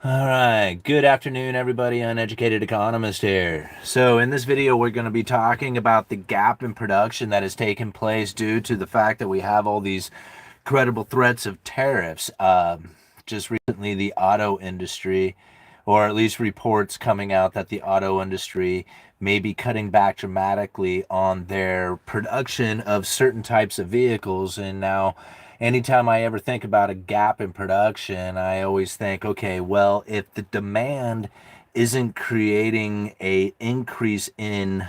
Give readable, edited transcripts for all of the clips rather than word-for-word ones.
All right, good afternoon, everybody. Uneducated Economist here. So, in this video, we're going to be talking about the gap in production that has taken place due to the fact that we have all these credible threats of tariffs. Just recently, the auto industry, or at least reports coming out that the auto industry may be cutting back dramatically on their production of certain types of vehicles. And now, anytime I ever think about a gap in production, I always think, okay, well, if the demand isn't creating a increase in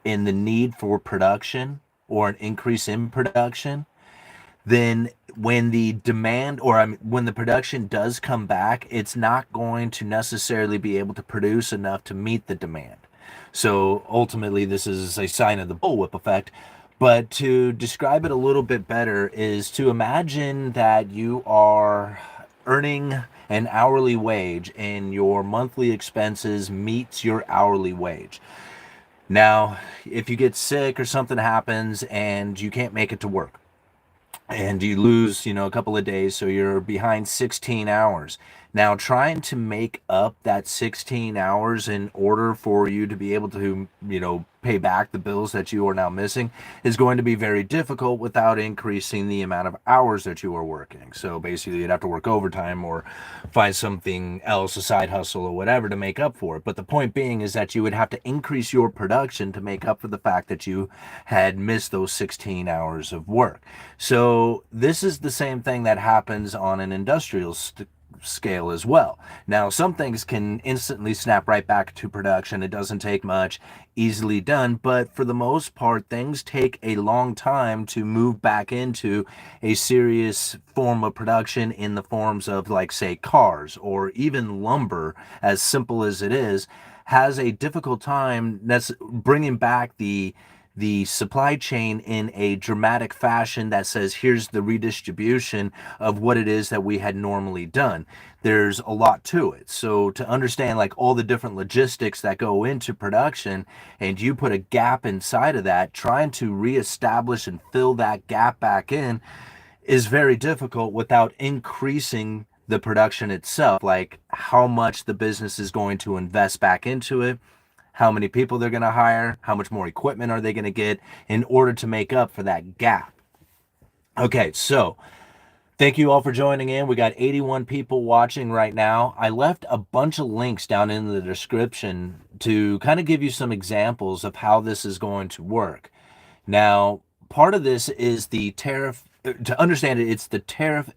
the need for production or an increase in production, then when the demand or when the production does come back, it's not going to necessarily be able to produce enough to meet the demand. So ultimately, this is a sign of the bullwhip effect. But to describe it a little bit better is to imagine that you are earning an hourly wage and your monthly expenses meets your hourly wage. Now, if you get sick or something happens and you can't make it to work, and you lose, a couple of days, so you're behind 16 hours. Now, trying to make up that 16 hours in order for you to be able to, pay back the bills that you are now missing is going to be very difficult without increasing the amount of hours that you are working. So basically, you'd have to work overtime or find something else, a side hustle or whatever, to make up for it. But the point being is that you would have to increase your production to make up for the fact that you had missed those 16 hours of work. So this is the same thing that happens on an industrial scale as well. Now, some things can instantly snap right back to production. It doesn't take much, easily done, but for the most part, things take a long time to move back into a serious form of production in the forms of, like, say, cars or even lumber, as simple as it is, has a difficult time bringing back the supply chain in a dramatic fashion that says, here's the redistribution of what it is that we had normally done. There's a lot to it. So to understand, like, all the different logistics that go into production, and you put a gap inside of that, trying to reestablish and fill that gap back in is very difficult without increasing the production itself, like how much the business is going to invest back into it, how many people they're going to hire, how much more equipment are they going to get in order to make up for that gap. Okay, so thank you all for joining in. We got 81 people watching right now. I left a bunch of links down in the description to kind of give you some examples of how this is going to work. Now, part of this is the tariff. To understand it, it's the tariff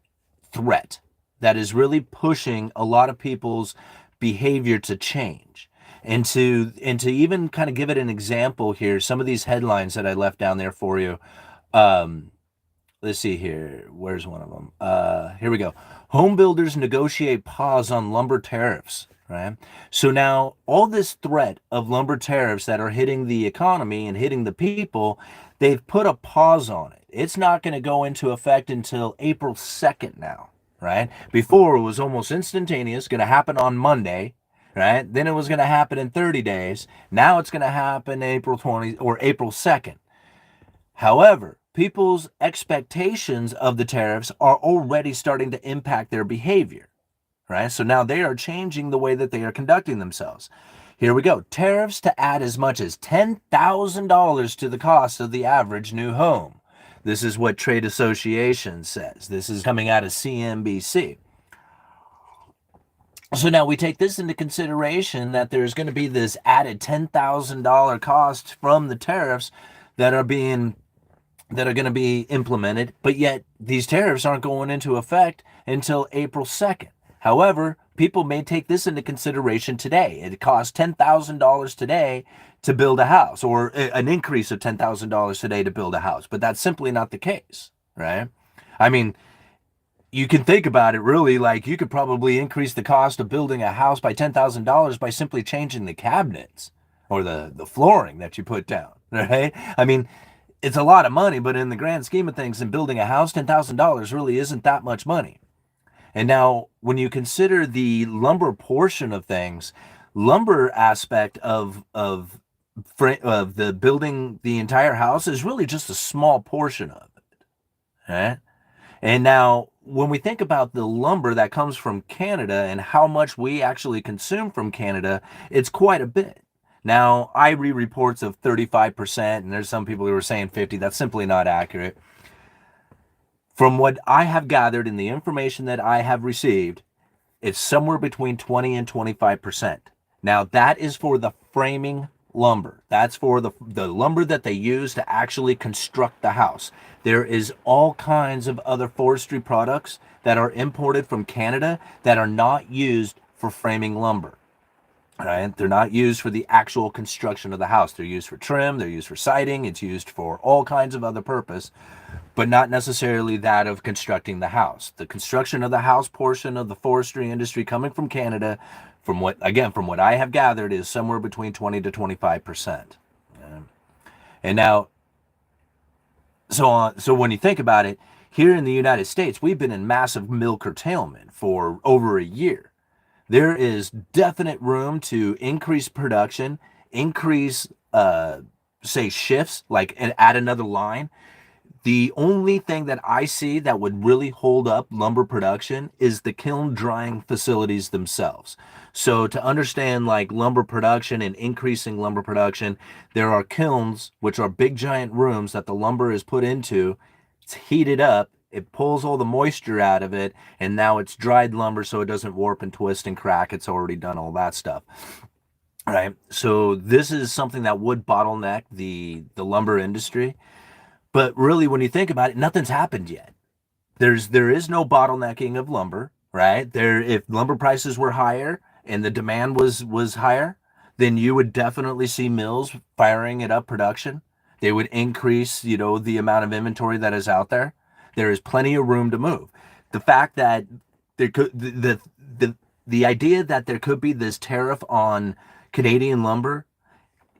threat that is really pushing a lot of people's behavior to change. And to even kind of give it an example here, some of these headlines that I left down there for you. Um, let's see here. Where's one of them? Here we go. Home builders negotiate pause on lumber tariffs. Right. So now all this threat of lumber tariffs that are hitting the economy and hitting the people, they've put a pause on it. It's not going to go into effect until April 2nd now. Right. Before, it was almost instantaneous, going to happen on Monday. Right. Then it was going to happen in 30 days. Now it's going to happen April 20th or April 2nd. However, people's expectations of the tariffs are already starting to impact their behavior, right? So now they are changing the way that they are conducting themselves. Here we go. Tariffs to add as much as $10,000 to the cost of the average new home. This is what Trade Association says. This is coming out of CNBC. So now we take this into consideration that there's going to be this added $10,000 cost from the tariffs that are going to be implemented, but yet these tariffs aren't going into effect until April 2nd. However, people may take this into consideration today. It costs $10,000 today to build a house, or an increase of $10,000 today to build a house, but that's simply not the case, right? I mean, you can think about it really, like, you could probably increase the cost of building a house by $10,000 by simply changing the cabinets or the flooring that you put down, right? I mean, it's a lot of money, but in the grand scheme of things, in building a house, $10,000 really isn't that much money. And now, when you consider the lumber portion of things, lumber aspect of the building the entire house is really just a small portion of it, right? And now, when we think about the lumber that comes from Canada and how much we actually consume from Canada, it's quite a bit. Now, I read reports of 35%, and there's some people who are saying 50. That's simply not accurate. From what I have gathered and the information that I have received, it's somewhere between 20 and 25%. Now, that is for the framing lumber. That's for the lumber that they use to actually construct the house. There is all kinds of other forestry products that are imported from Canada that are not used for framing lumber. Right? They're not used for the actual construction of the house. They're used for trim, they're used for siding, it's used for all kinds of other purpose, but not necessarily that of constructing the house. The construction of the house portion of the forestry industry coming from Canada, from what I have gathered, is somewhere between 20 to 25%. And now, so when you think about it, here in the United States, we've been in massive mill curtailment for over a year. There is definite room to increase production, increase, say, shifts, like, and add another line. The only thing that I see that would really hold up lumber production is the kiln drying facilities themselves. So to understand like lumber production and increasing lumber production, there are kilns, which are big giant rooms that the lumber is put into. It's heated up, it pulls all the moisture out of it, and now it's dried lumber so it doesn't warp and twist and crack. It's already done all that stuff. Right. So this is something that would bottleneck the lumber industry. But really, when you think about it, nothing's happened yet. There is no bottlenecking of lumber, right? If lumber prices were higher and the demand was higher, then you would definitely see mills firing it up production. They would increase, the amount of inventory that is out there. There is plenty of room to move. The fact that there could the idea that there could be this tariff on Canadian lumber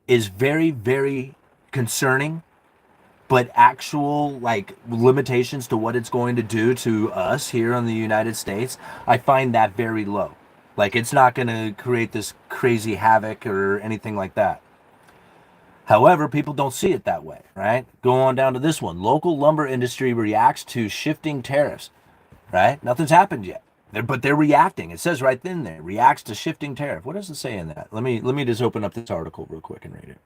is very, very concerning, but actual like limitations to what it's going to do to us here in the United States, I find that very low. Like, it's not going to create this crazy havoc or anything like that. However, people don't see it that way, right? Go on down to this one. Local lumber industry reacts to shifting tariffs, right? Nothing's happened yet. But they're reacting. It says right then there, reacts to shifting tariff. What does it say in that? Let me just open up this article real quick and read it.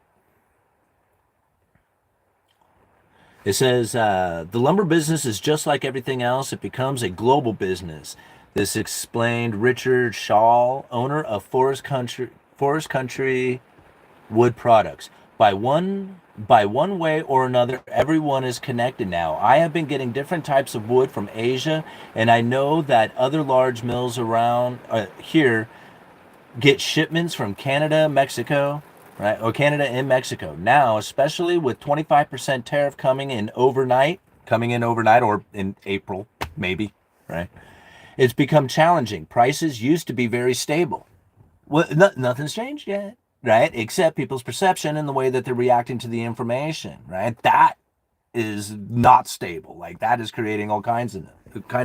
It says, the lumber business is just like everything else. It becomes a global business. This explained Richard Shaw, owner of Forest Country Wood Products. By one way or another, everyone is connected now. I have been getting different types of wood from Asia, and I know that other large mills around here get shipments from Canada, Mexico, right? Or Canada and Mexico. Now, especially with 25% tariff coming in overnight, or in April, maybe, right? It's become challenging. Prices used to be very stable. Well, nothing's changed yet, right? Except people's perception and the way that they're reacting to the information, right? That is not stable. Like, that is creating all kinds of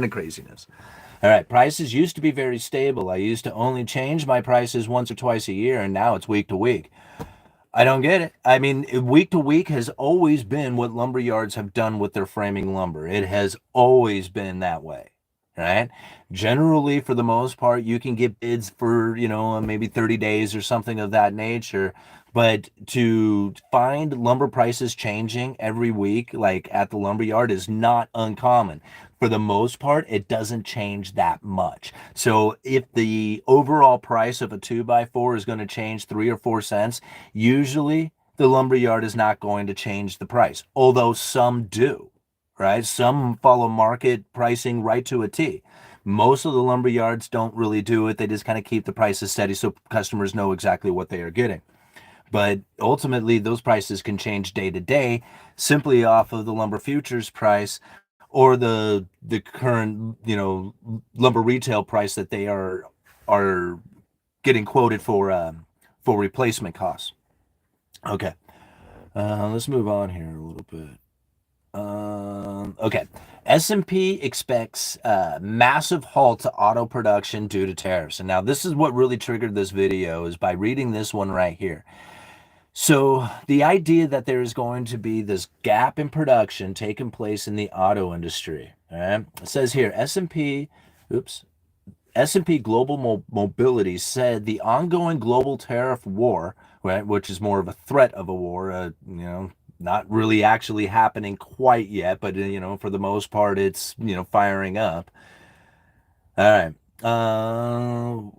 craziness. All right, prices used to be very stable. I used to only change my prices once or twice a year, and now it's week to week. I don't get it. I mean, week to week has always been what lumber yards have done with their framing lumber. It has always been that way, right? Generally, for the most part, you can get bids for, maybe 30 days or something of that nature. But to find lumber prices changing every week, like at the lumber yard, is not uncommon. For the most part, it doesn't change that much. So if the overall price of a 2x4 is going to change 3 or 4 cents, usually the lumber yard is not going to change the price, although some do, right? Some follow market pricing right to a T. Most of the lumber yards don't really do it. They just kind of keep the prices steady so customers know exactly what they are getting. But ultimately, those prices can change day to day simply off of the lumber futures price or the current, lumber retail price that they are getting quoted for replacement costs. Okay, let's move on here a little bit. Okay, S&P expects massive halt to auto production due to tariffs. And now this is what really triggered this video, is by reading this one right here. So the idea that there is going to be this gap in production taking place in the auto industry, All right. It says here S&P Global Mobility said the ongoing global tariff war, right, which is more of a threat of a war, not really actually happening quite yet, but for the most part, it's firing up. All right.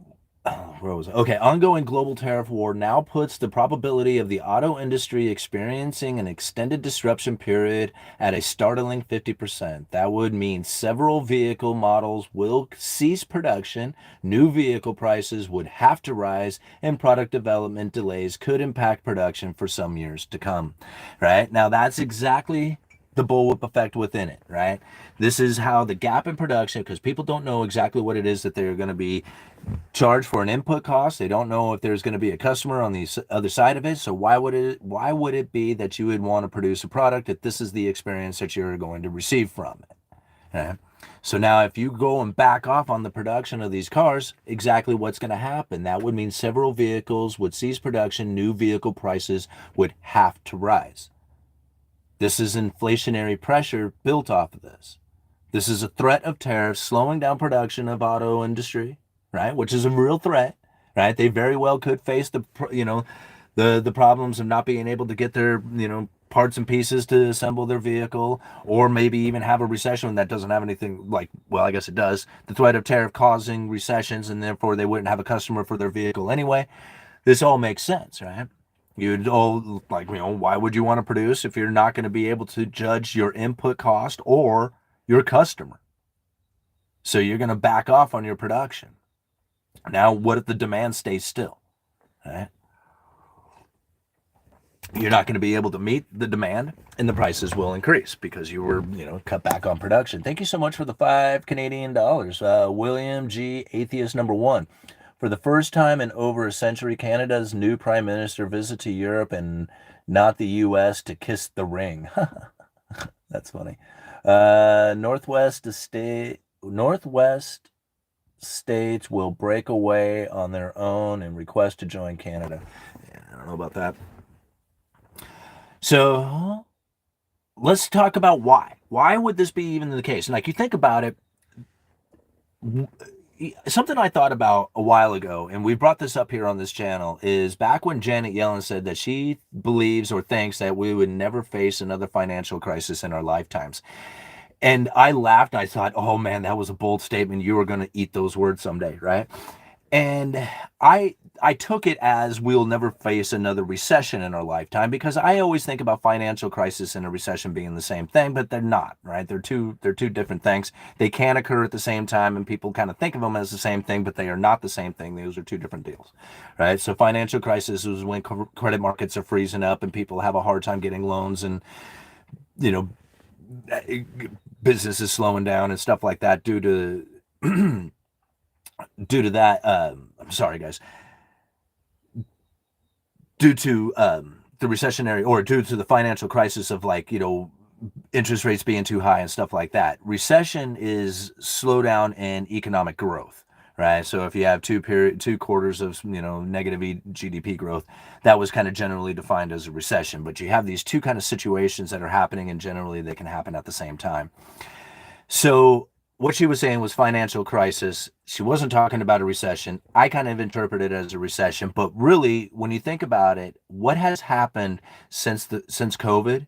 Where was it? Okay. Ongoing global tariff war now puts the probability of the auto industry experiencing an extended disruption period at a startling 50%. That would mean several vehicle models will cease production, new vehicle prices would have to rise, and product development delays could impact production for some years to come. Right? Now, that's exactly the bullwhip effect within it, right? This is how the gap in production, because people don't know exactly what it is that they're going to be charged for an input cost. They don't know if there's going to be a customer on the other side of it. So why would it be that you would want to produce a product if this is the experience that you're going to receive from it? Okay? So now if you go and back off on the production of these cars, exactly what's going to happen? That would mean several vehicles would cease production, new vehicle prices would have to rise. This is inflationary pressure built off of this. This is a threat of tariffs slowing down production of auto industry, right? Which is a real threat, right? They very well could face the problems of not being able to get their, parts and pieces to assemble their vehicle, or maybe even have a recession that doesn't have anything like, well, I guess it does. The threat of tariff causing recessions, and therefore they wouldn't have a customer for their vehicle anyway. This all makes sense, right? You'd all why would you want to produce if you're not going to be able to judge your input cost or your customer? So you're going to back off on your production. Now, what if the demand stays still? Right? You're not going to be able to meet the demand, and the prices will increase because you were, cut back on production. Thank you so much for the $5 Canadian. William G. Atheist number 1. For the first time in over a century, Canada's new prime minister visited to Europe and not the U.S. to kiss the ring. That's funny. Northwest states will break away on their own and request to join Canada. Yeah, I don't know about that. So let's talk about why. Why would this be even the case? And like you think about it, something I thought about a while ago, and we brought this up here on this channel, is back when Janet Yellen said that she believes or thinks that we would never face another financial crisis in our lifetimes. And I laughed. I thought, oh man, that was a bold statement. You were going to eat those words someday, right? And I took it as we'll never face another recession in our lifetime, because I always think about financial crisis and a recession being the same thing, but they're not, right? They're two different things. They can occur at the same time, and people kind of think of them as the same thing, but they are not the same thing. Those are two different deals, right? So financial crisis is when credit markets are freezing up and people have a hard time getting loans, and business is slowing down and stuff like that due to that. I'm sorry, guys. Due to the recessionary, or due to the financial crisis of interest rates being too high and stuff like that. Recession is slowdown in economic growth, right? So if you have two quarters of negative GDP growth, that was kind of generally defined as a recession. But you have these two kind of situations that are happening, and generally they can happen at the same time. So what she was saying was financial crisis. She wasn't talking about a recession. I kind of interpreted it as a recession, but really, when you think about it, what has happened since COVID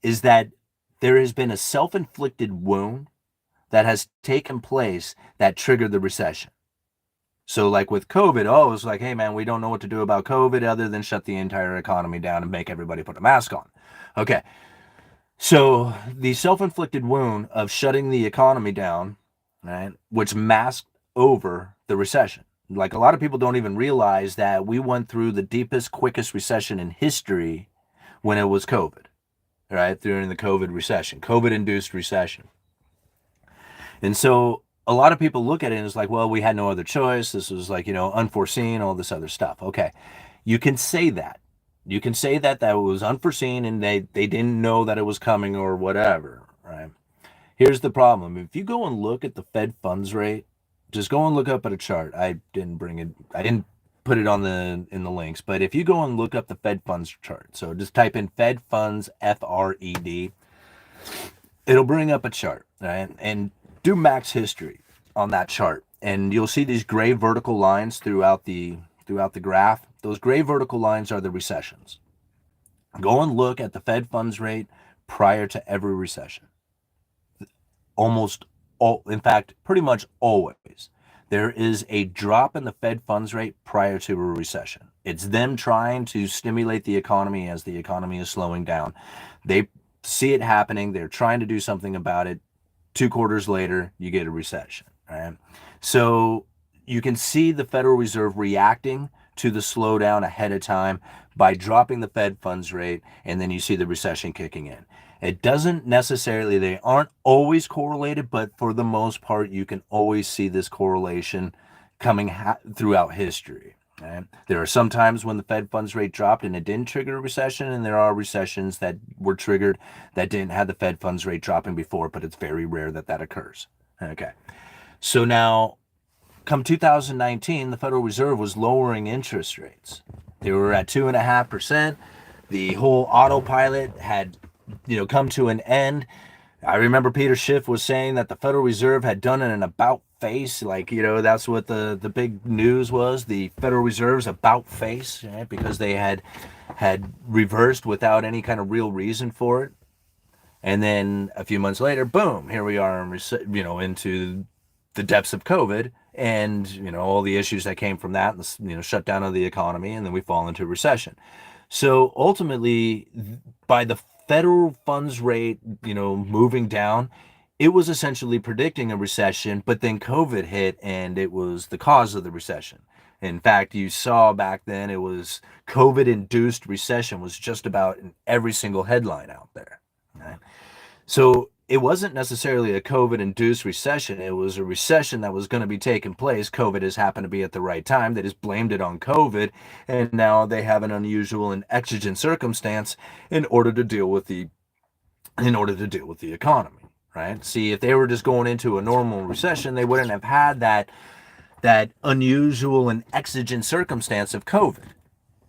is that there has been a self-inflicted wound that has taken place that triggered the recession. So like with COVID, it was like, hey man, we don't know what to do about COVID other than shut the entire economy down and make everybody put a mask on. Okay. So the self-inflicted wound of shutting the economy down, right, which masked over the recession. Like, a lot of people don't even realize that we went through the deepest, quickest recession in history when it was COVID, right, during the COVID recession, COVID-induced recession. And so a lot of people look at it and it's like, well, we had no other choice. This was unforeseen, all this other stuff. Okay, you can say that. You can say that was unforeseen and they didn't know that it was coming or whatever, right? Here's the problem. If you go and look at the Fed funds rate, just go and look up at a chart. I didn't put it in the links, but if you go and look up the Fed funds chart, so just type in Fed funds, FRED, it'll bring up a chart, right? And do max history on that chart, and you'll see these gray vertical lines throughout the graph. Those gray vertical lines are the recessions. Go and look at the Fed funds rate prior to every recession. Almost all, in fact, pretty much always, there is a drop in the Fed funds rate prior to a recession. It's them trying to stimulate the economy as the economy is slowing down. They see it happening. They're trying to do something about it. 2 quarters later, you get a recession. Right? So you can see the Federal Reserve reacting to the slowdown ahead of time by dropping the Fed funds rate, and then you see the recession kicking in. It doesn't necessarily, they aren't always correlated, but for the most part, you can always see this correlation coming throughout history. Right? There are some times when the Fed funds rate dropped and it didn't trigger a recession, and there are recessions that were triggered that didn't have the Fed funds rate dropping before, but it's very rare that that occurs. Okay. So now, come 2019, the Federal Reserve was lowering interest rates. They were at 2.5%. The whole autopilot had, come to an end. I remember Peter Schiff was saying that the Federal Reserve had done an about face. Like, that's what the big news was. The Federal Reserve's about face, right? Because they had reversed without any kind of real reason for it. And then a few months later, boom, here we are, into the depths of COVID and, all the issues that came from that, and shutdown of the economy, and then we fall into recession. So ultimately, by the federal funds rate, moving down, it was essentially predicting a recession, but then COVID hit and it was the cause of the recession. In fact, you saw back then it was COVID-induced recession was just about in every single headline out there. Right? So it wasn't necessarily a COVID-induced recession. It was a recession that was going to be taking place. COVID has happened to be at the right time. They just blamed it on COVID, and now they have an unusual and exigent circumstance in order to deal with the economy. Right? See, if they were just going into a normal recession, they wouldn't have had that unusual and exigent circumstance of COVID.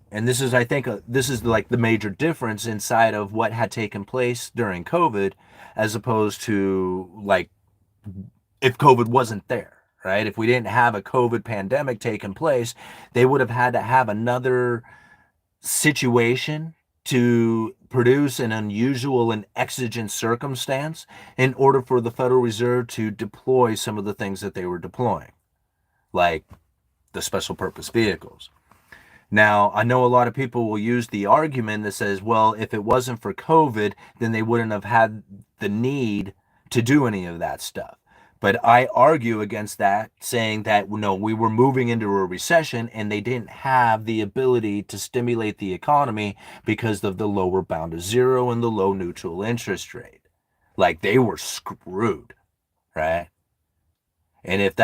And this is, I think, this is like the major difference inside of what had taken place during COVID, as opposed to like if COVID wasn't there, right? If we didn't have a COVID pandemic taking place, they would have had to have another situation to produce an unusual and exigent circumstance in order for the Federal Reserve to deploy some of the things that they were deploying, like the special purpose vehicles. Now, I know a lot of people will use the argument that says, well, if it wasn't for COVID, then they wouldn't have had the need to do any of that stuff. But I argue against that, saying that, no, we were moving into a recession and they didn't have the ability to stimulate the economy because of the lower bound of zero and the low neutral interest rate. Like, they were screwed, right? And if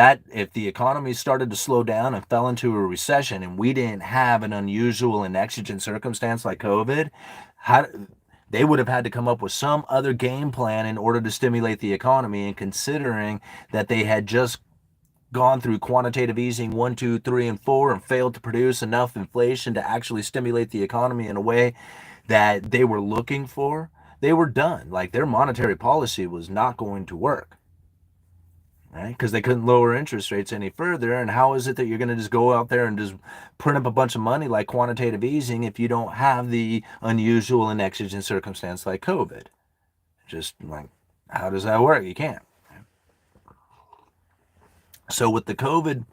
the economy started to slow down and fell into a recession and we didn't have an unusual and exigent circumstance like COVID, they would have had to come up with some other game plan in order to stimulate the economy. And considering that they had just gone through quantitative easing 1, 2, 3, and 4 and failed to produce enough inflation to actually stimulate the economy in a way that they were looking for, they were done. Like, their monetary policy was not going to work. Right? Because they couldn't lower interest rates any further. And how is it that you're going to just go out there and just print up a bunch of money like quantitative easing if you don't have the unusual and exigent circumstance like COVID? Just like, how does that work? You can't. So with the COVID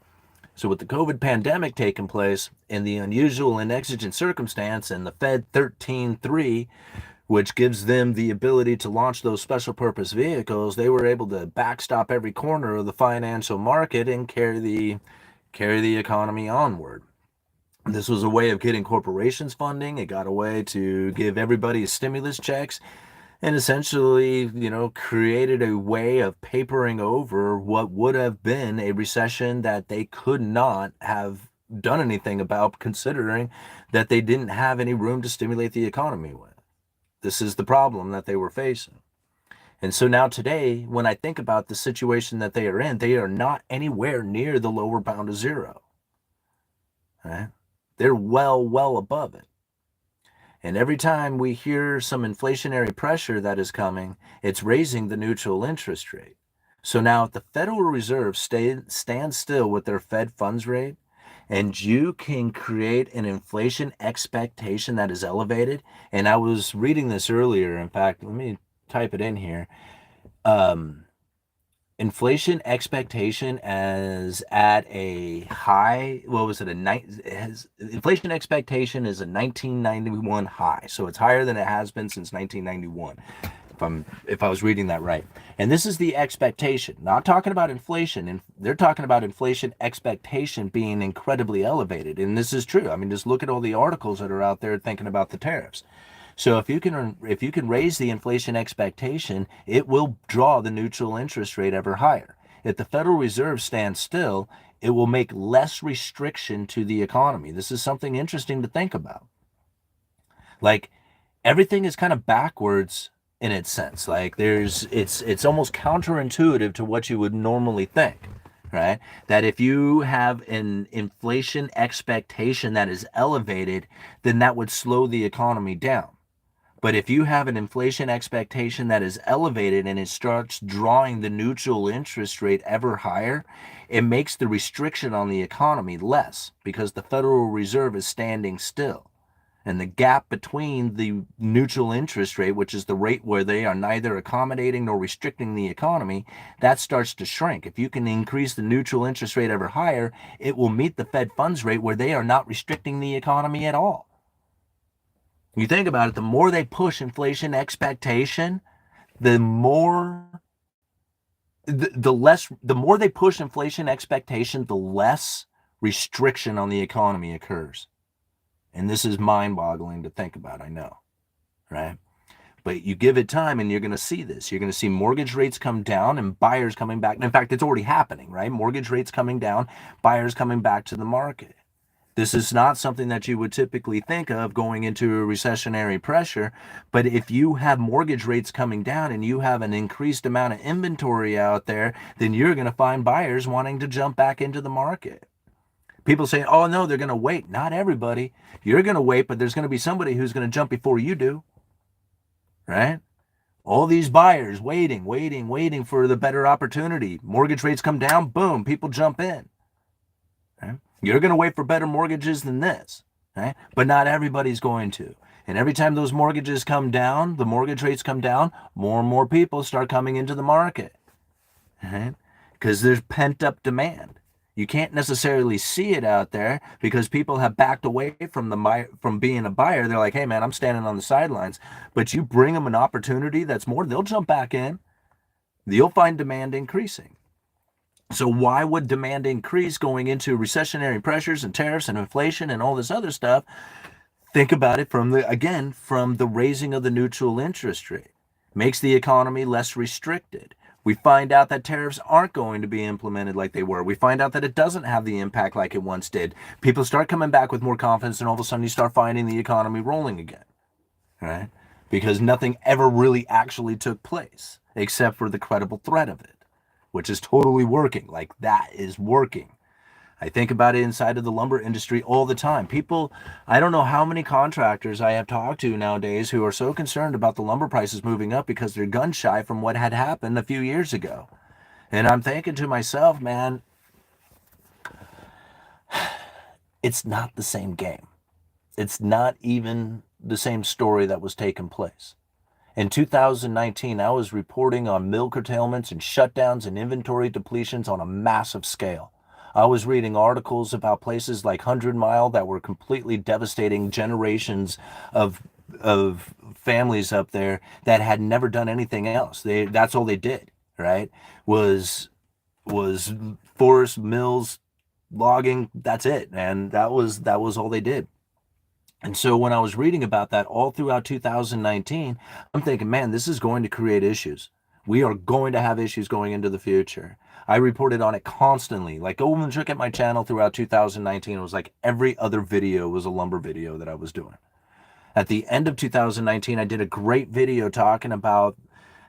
pandemic taking place in the unusual and exigent circumstance and the Fed 13.3, which gives them the ability to launch those special purpose vehicles, they were able to backstop every corner of the financial market and carry the economy onward. This was a way of getting corporations funding. It got a way to give everybody stimulus checks and essentially, created a way of papering over what would have been a recession that they could not have done anything about, considering that they didn't have any room to stimulate the economy with. This is the problem that they were facing. And so now today, when I think about the situation that they are in, they are not anywhere near the lower bound of zero. Right? They're well above it. And every time we hear some inflationary pressure that is coming, it's raising the neutral interest rate. So now if the Federal Reserve stands still with their Fed funds rate, and you can create an inflation expectation that is elevated, and I was reading this earlier, in fact, let me type it in here. Inflation expectation as at a high, what was it, inflation expectation is a 1991 high, so it's higher than it has been since 1991, if I was reading that right. And this is the expectation, not talking about inflation, and they're talking about inflation expectation being incredibly elevated. And this is true. I mean, just look at all the articles that are out there thinking about the tariffs. So if you can raise the inflation expectation, it will draw the neutral interest rate ever higher. If the Federal Reserve stands still, it will make less restriction to the economy. This is something interesting to think about. Like, everything is kind of backwards in its sense. Like, it's almost counterintuitive to what you would normally think, right? That if you have an inflation expectation that is elevated, then that would slow the economy down. But if you have an inflation expectation that is elevated and it starts drawing the neutral interest rate ever higher, it makes the restriction on the economy less because the Federal Reserve is standing still. And the gap between the neutral interest rate, which is the rate where they are neither accommodating nor restricting the economy, that starts to shrink. If you can increase the neutral interest rate ever higher, it will meet the Fed funds rate where they are not restricting the economy at all. You think about it, the more they push inflation expectation, the more they push inflation expectation, the less restriction on the economy occurs. And this is mind-boggling to think about, I know, right? But you give it time and you're going to see this. You're going to see mortgage rates come down and buyers coming back. In fact, it's already happening, right? Mortgage rates coming down, buyers coming back to the market. This is not something that you would typically think of going into a recessionary pressure, but if you have mortgage rates coming down and you have an increased amount of inventory out there, then you're going to find buyers wanting to jump back into the market. People say, oh no, they're going to wait. Not everybody. You're going to wait, but there's going to be somebody who's going to jump before you do, right? All these buyers waiting for the better opportunity. Mortgage rates come down, boom, people jump in. Right? You're going to wait for better mortgages than this, right? But not everybody's going to. And every time those mortgages come down, the mortgage rates come down, more and more people start coming into the market, right? Because there's pent-up demand. You can't necessarily see it out there because people have backed away from being a buyer. They're like, hey, man, I'm standing on the sidelines. But you bring them an opportunity that's more, they'll jump back in. You'll find demand increasing. So why would demand increase going into recessionary pressures and tariffs and inflation and all this other stuff? Think about it from the raising of the neutral interest rate. Makes the economy less restricted. We find out that tariffs aren't going to be implemented like they were. We find out that it doesn't have the impact like it once did. People start coming back with more confidence, and all of a sudden you start finding the economy rolling again, right? Because nothing ever really actually took place except for the credible threat of it, which is totally working. Like, that is working. I think about it inside of the lumber industry all the time. People, I don't know how many contractors I have talked to nowadays who are so concerned about the lumber prices moving up because they're gun shy from what had happened a few years ago. And I'm thinking to myself, man, it's not the same game. It's not even the same story that was taking place. In 2019, I was reporting on mill curtailments and shutdowns and inventory depletions on a massive scale. I was reading articles about places like 100 Mile that were completely devastating generations of families up there that had never done anything else. That's all they did, right? Was forest mills, logging, that's it. And that was all they did. And so when I was reading about that all throughout 2019, I'm thinking, man, this is going to create issues. We are going to have issues going into the future. I reported on it constantly. Like, go and check out my channel throughout 2019. It was like every other video was a lumber video that I was doing. At the end of 2019, I did a great video talking about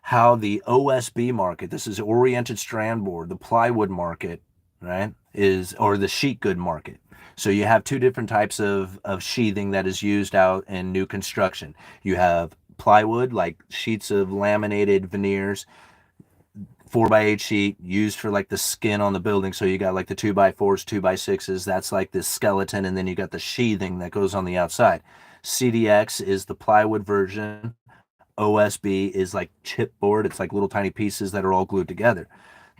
how the OSB market, this is oriented strand board, the plywood market, right, or the sheet good market, So you have two different types of sheathing that is used out in new construction. You have plywood, like sheets of laminated veneers, 4x8 sheet used for like the skin on the building. So you got like the 2x4s, 2x6s, that's like the skeleton, and then you got the sheathing that goes on the outside. CDX is the plywood version. OSB is like chipboard. It's like little tiny pieces that are all glued together.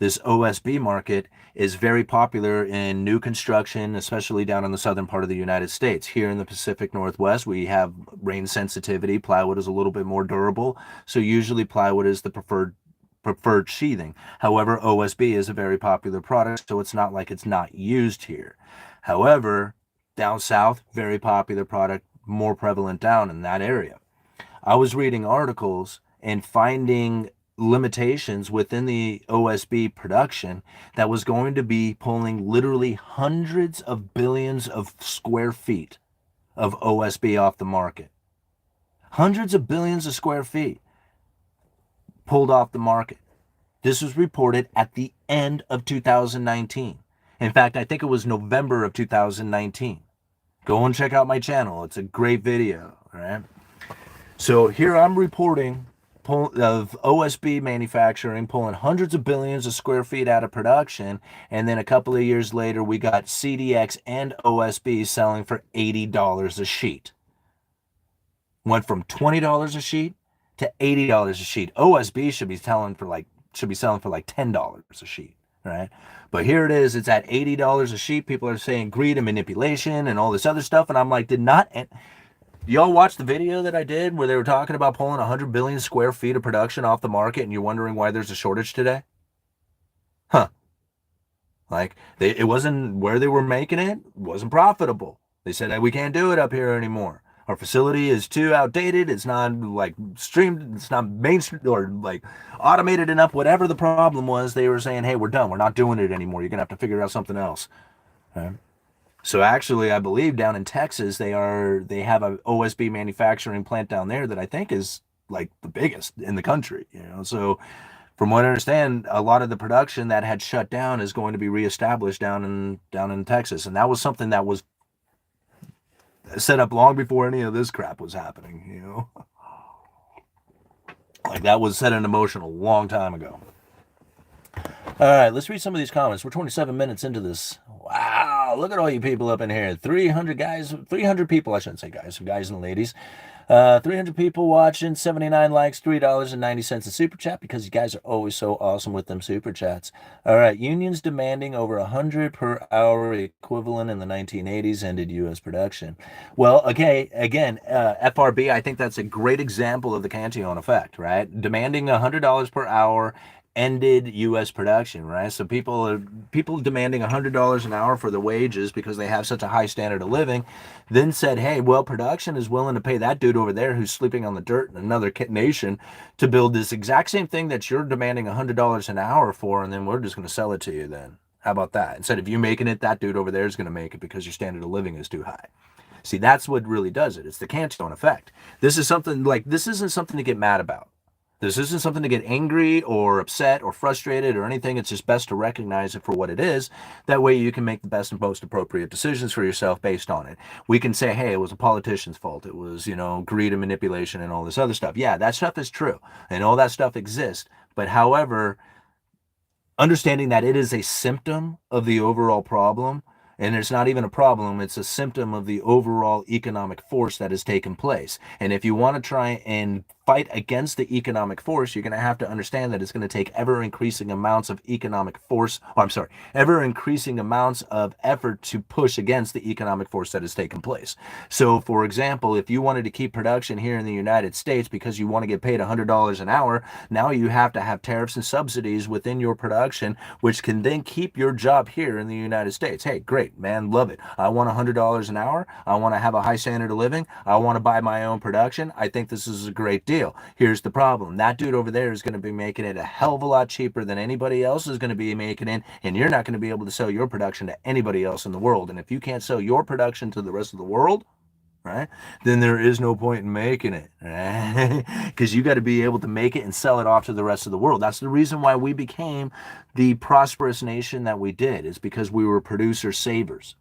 This OSB market is very popular in new construction, especially down in the southern part of the United States. Here in the Pacific Northwest, we have rain sensitivity. Plywood is a little bit more durable, so usually plywood is the preferred sheathing. However, OSB is a very popular product, so it's not like it's not used here. However, down south, very popular product, more prevalent down in that area. I was reading articles and finding limitations within the OSB production that was going to be pulling literally hundreds of billions of square feet of OSB off the market. Hundreds of billions of square feet pulled off the market. This was reported at the end of 2019. In fact, I think it was November of 2019. Go and check out my channel. It's a great video, all right? So here I'm reporting of OSB manufacturing pulling hundreds of billions of square feet out of production, and then a couple of years later we got CDX and OSB selling for $80 a sheet. Went from $20 a sheet to $80 a sheet. OSB should be selling for like $10 a sheet, right? But here it is, it's at $80 a sheet. People are saying greed and manipulation and all this other stuff, and I'm like, y'all watch the video that I did where they were talking about pulling 100 billion square feet of production off the market, and you're wondering why there's a shortage today? Huh. Like, it wasn't where they were making it, wasn't profitable. They said that we can't do it up here anymore. Our facility is too outdated. It's not like streamed, it's not mainstream or like automated enough. Whatever the problem was, they were saying, hey, we're done. We're not doing it anymore. You're going to have to figure out something else. Okay. So actually, I believe down in Texas, they have a OSB manufacturing plant down there that I think is like the biggest in the country, you know. So from what I understand, a lot of the production that had shut down is going to be reestablished down in Texas. And that was something that was set up long before any of this crap was happening, you know. Like that was set in motion a long time ago. All right, let's read some of these comments. We're 27 minutes into this. Wow, look at all you people up in here. 300 people, I shouldn't say guys and ladies. 300 people watching, 79 likes, $3.90 in super chat because you guys are always so awesome with them super chats. All right, unions demanding over 100 per hour equivalent in the 1980s ended U.S. production. Well, okay, again, FRB, I think that's a great example of the Cantillon effect, right? Demanding $100 per hour ended U.S. production, right? So people demanding $100 an hour for the wages because they have such a high standard of living, then said, hey, well, production is willing to pay that dude over there who's sleeping on the dirt in another nation to build this exact same thing that you're demanding $100 an hour for, and then we're just going to sell it to you then. How about that? Instead of you making it, that dude over there is going to make it because your standard of living is too high. See, that's what really does it. It's the Cantillon effect. This isn't something to get mad about. This isn't something to get angry or upset or frustrated or anything. It's just best to recognize it for what it is. That way you can make the best and most appropriate decisions for yourself based on it. We can say, hey, it was a politician's fault. It was, greed and manipulation and all this other stuff. Yeah, that stuff is true. And all that stuff exists. But however, understanding that it is a symptom of the overall problem, and it's not even a problem, it's a symptom of the overall economic force that has taken place. And if you want to try and fight against the economic force, you're going to have to understand that it's going to take ever-increasing amounts of ever-increasing amounts of effort to push against the economic force that has taken place. So, for example, if you wanted to keep production here in the United States because you want to get paid $100 an hour, now you have to have tariffs and subsidies within your production, which can then keep your job here in the United States. Hey, great, man, love it. I want $100 an hour. I want to have a high standard of living. I want to buy my own production. I think this is a great deal. Here's the problem. That dude over there is going to be making it a hell of a lot cheaper than anybody else is going to be making it, and you're not going to be able to sell your production to anybody else in the world. And if you can't sell your production to the rest of the world, right, then there is no point in making it, right? Because you got to be able to make it and sell it off to the rest of the world. That's the reason why we became the prosperous nation that we did, is because we were producer savers.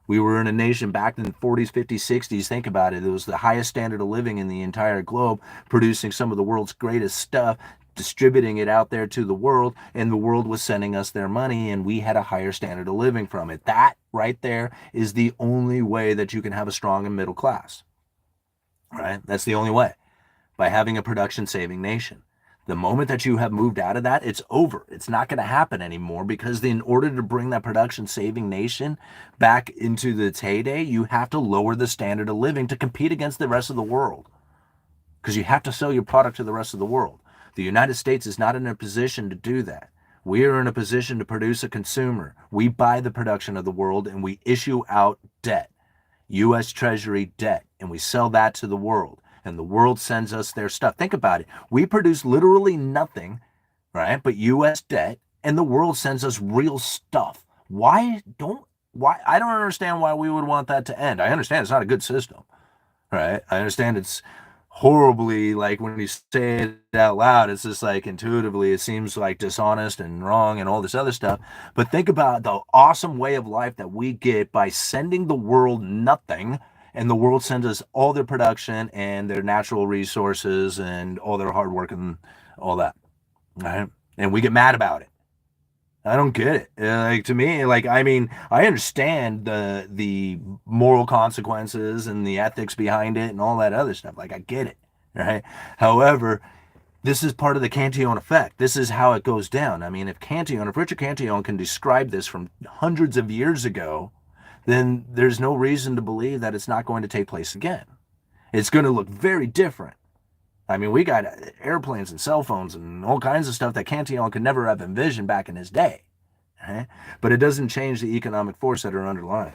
We were in a nation back in the 40s, 50s, 60s. Think about it. It was the highest standard of living in the entire globe, producing some of the world's greatest stuff, distributing it out there to the world, and the world was sending us their money, and we had a higher standard of living from it. That right there is the only way that you can have a strong and middle class, right? That's the only way, by having a production-saving nation. The moment that you have moved out of that, it's over. It's not going to happen anymore, because in order to bring that production-saving nation back into its heyday, you have to lower the standard of living to compete against the rest of the world, because you have to sell your product to the rest of the world. The United States is not in a position to do that. We are in a position to produce a consumer. We buy the production of the world and we issue out debt, U.S. Treasury debt, and we sell that to the world. And the world sends us their stuff. Think about it. We produce literally nothing, right, but U.S. debt, and the world sends us real stuff. Why? I don't understand why we would want that to end. I understand it's not a good system, right? I understand it's horribly, like, when you say it out loud, it's just like intuitively it seems like dishonest and wrong and all this other stuff. But think about the awesome way of life that we get by sending the world nothing, and the world sends us all their production and their natural resources and all their hard work and all that, right? And we get mad about it. I don't get it. Like, to me, like, I mean, I understand the moral consequences and the ethics behind it and all that other stuff. Like, I get it, right? However, this is part of the Cantillon effect. This is how it goes down. I mean, if Richard Cantillon can describe this from hundreds of years ago, then there's no reason to believe that it's not going to take place again. It's going to look very different. I mean, we got airplanes and cell phones and all kinds of stuff that Cantillon could never have envisioned back in his day. Right? But it doesn't change the economic force that are underlying.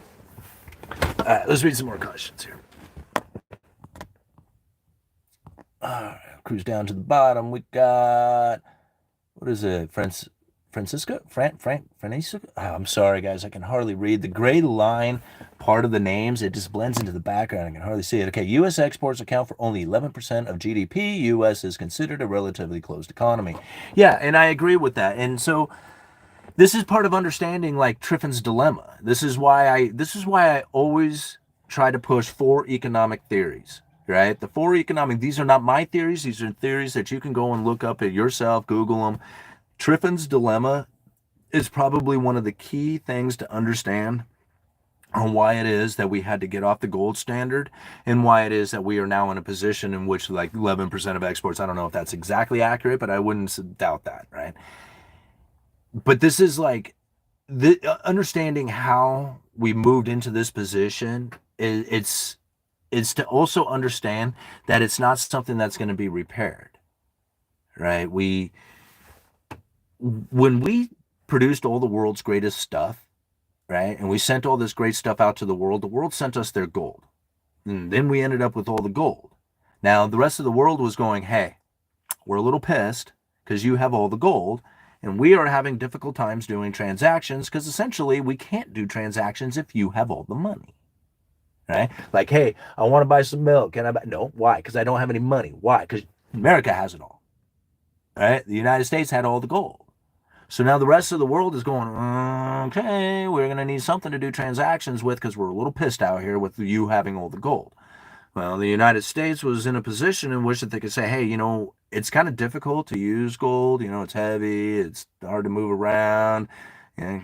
All right, let's read some more questions here. All right, cruise down to the bottom. We got, what is it, Francisco? Oh, I'm sorry, guys. I can hardly read. The gray line part of the names, it just blends into the background. I can hardly see it. Okay, U.S. exports account for only 11% of GDP. U.S. is considered a relatively closed economy. Yeah, and I agree with that. And so this is part of understanding, like, Triffin's dilemma. This is why I always try to push 4 economic theories. Right? The 4 economic, these are not my theories. These are theories that you can go and look up at yourself, Google them. Triffin's dilemma is probably one of the key things to understand on why it is that we had to get off the gold standard, and why it is that we are now in a position in which, like, 11% of exports, I don't know if that's exactly accurate, but I wouldn't doubt that, right? But this is like, understanding how we moved into this position, it's to also understand that it's not something that's going to be repaired, right? When we produced all the world's greatest stuff, right, and we sent all this great stuff out to the world sent us their gold. And then we ended up with all the gold. Now, the rest of the world was going, hey, we're a little pissed because you have all the gold, and we are having difficult times doing transactions because essentially we can't do transactions if you have all the money. Right? Like, hey, I want to buy some milk. Can I buy? No. Why? Because I don't have any money. Why? Because America has it all. Right? The United States had all the gold. So now the rest of the world is going, okay, we're going to need something to do transactions with because we're a little pissed out here with you having all the gold. Well, the United States was in a position in which that they could say, hey, it's kind of difficult to use gold. It's heavy. It's hard to move around. How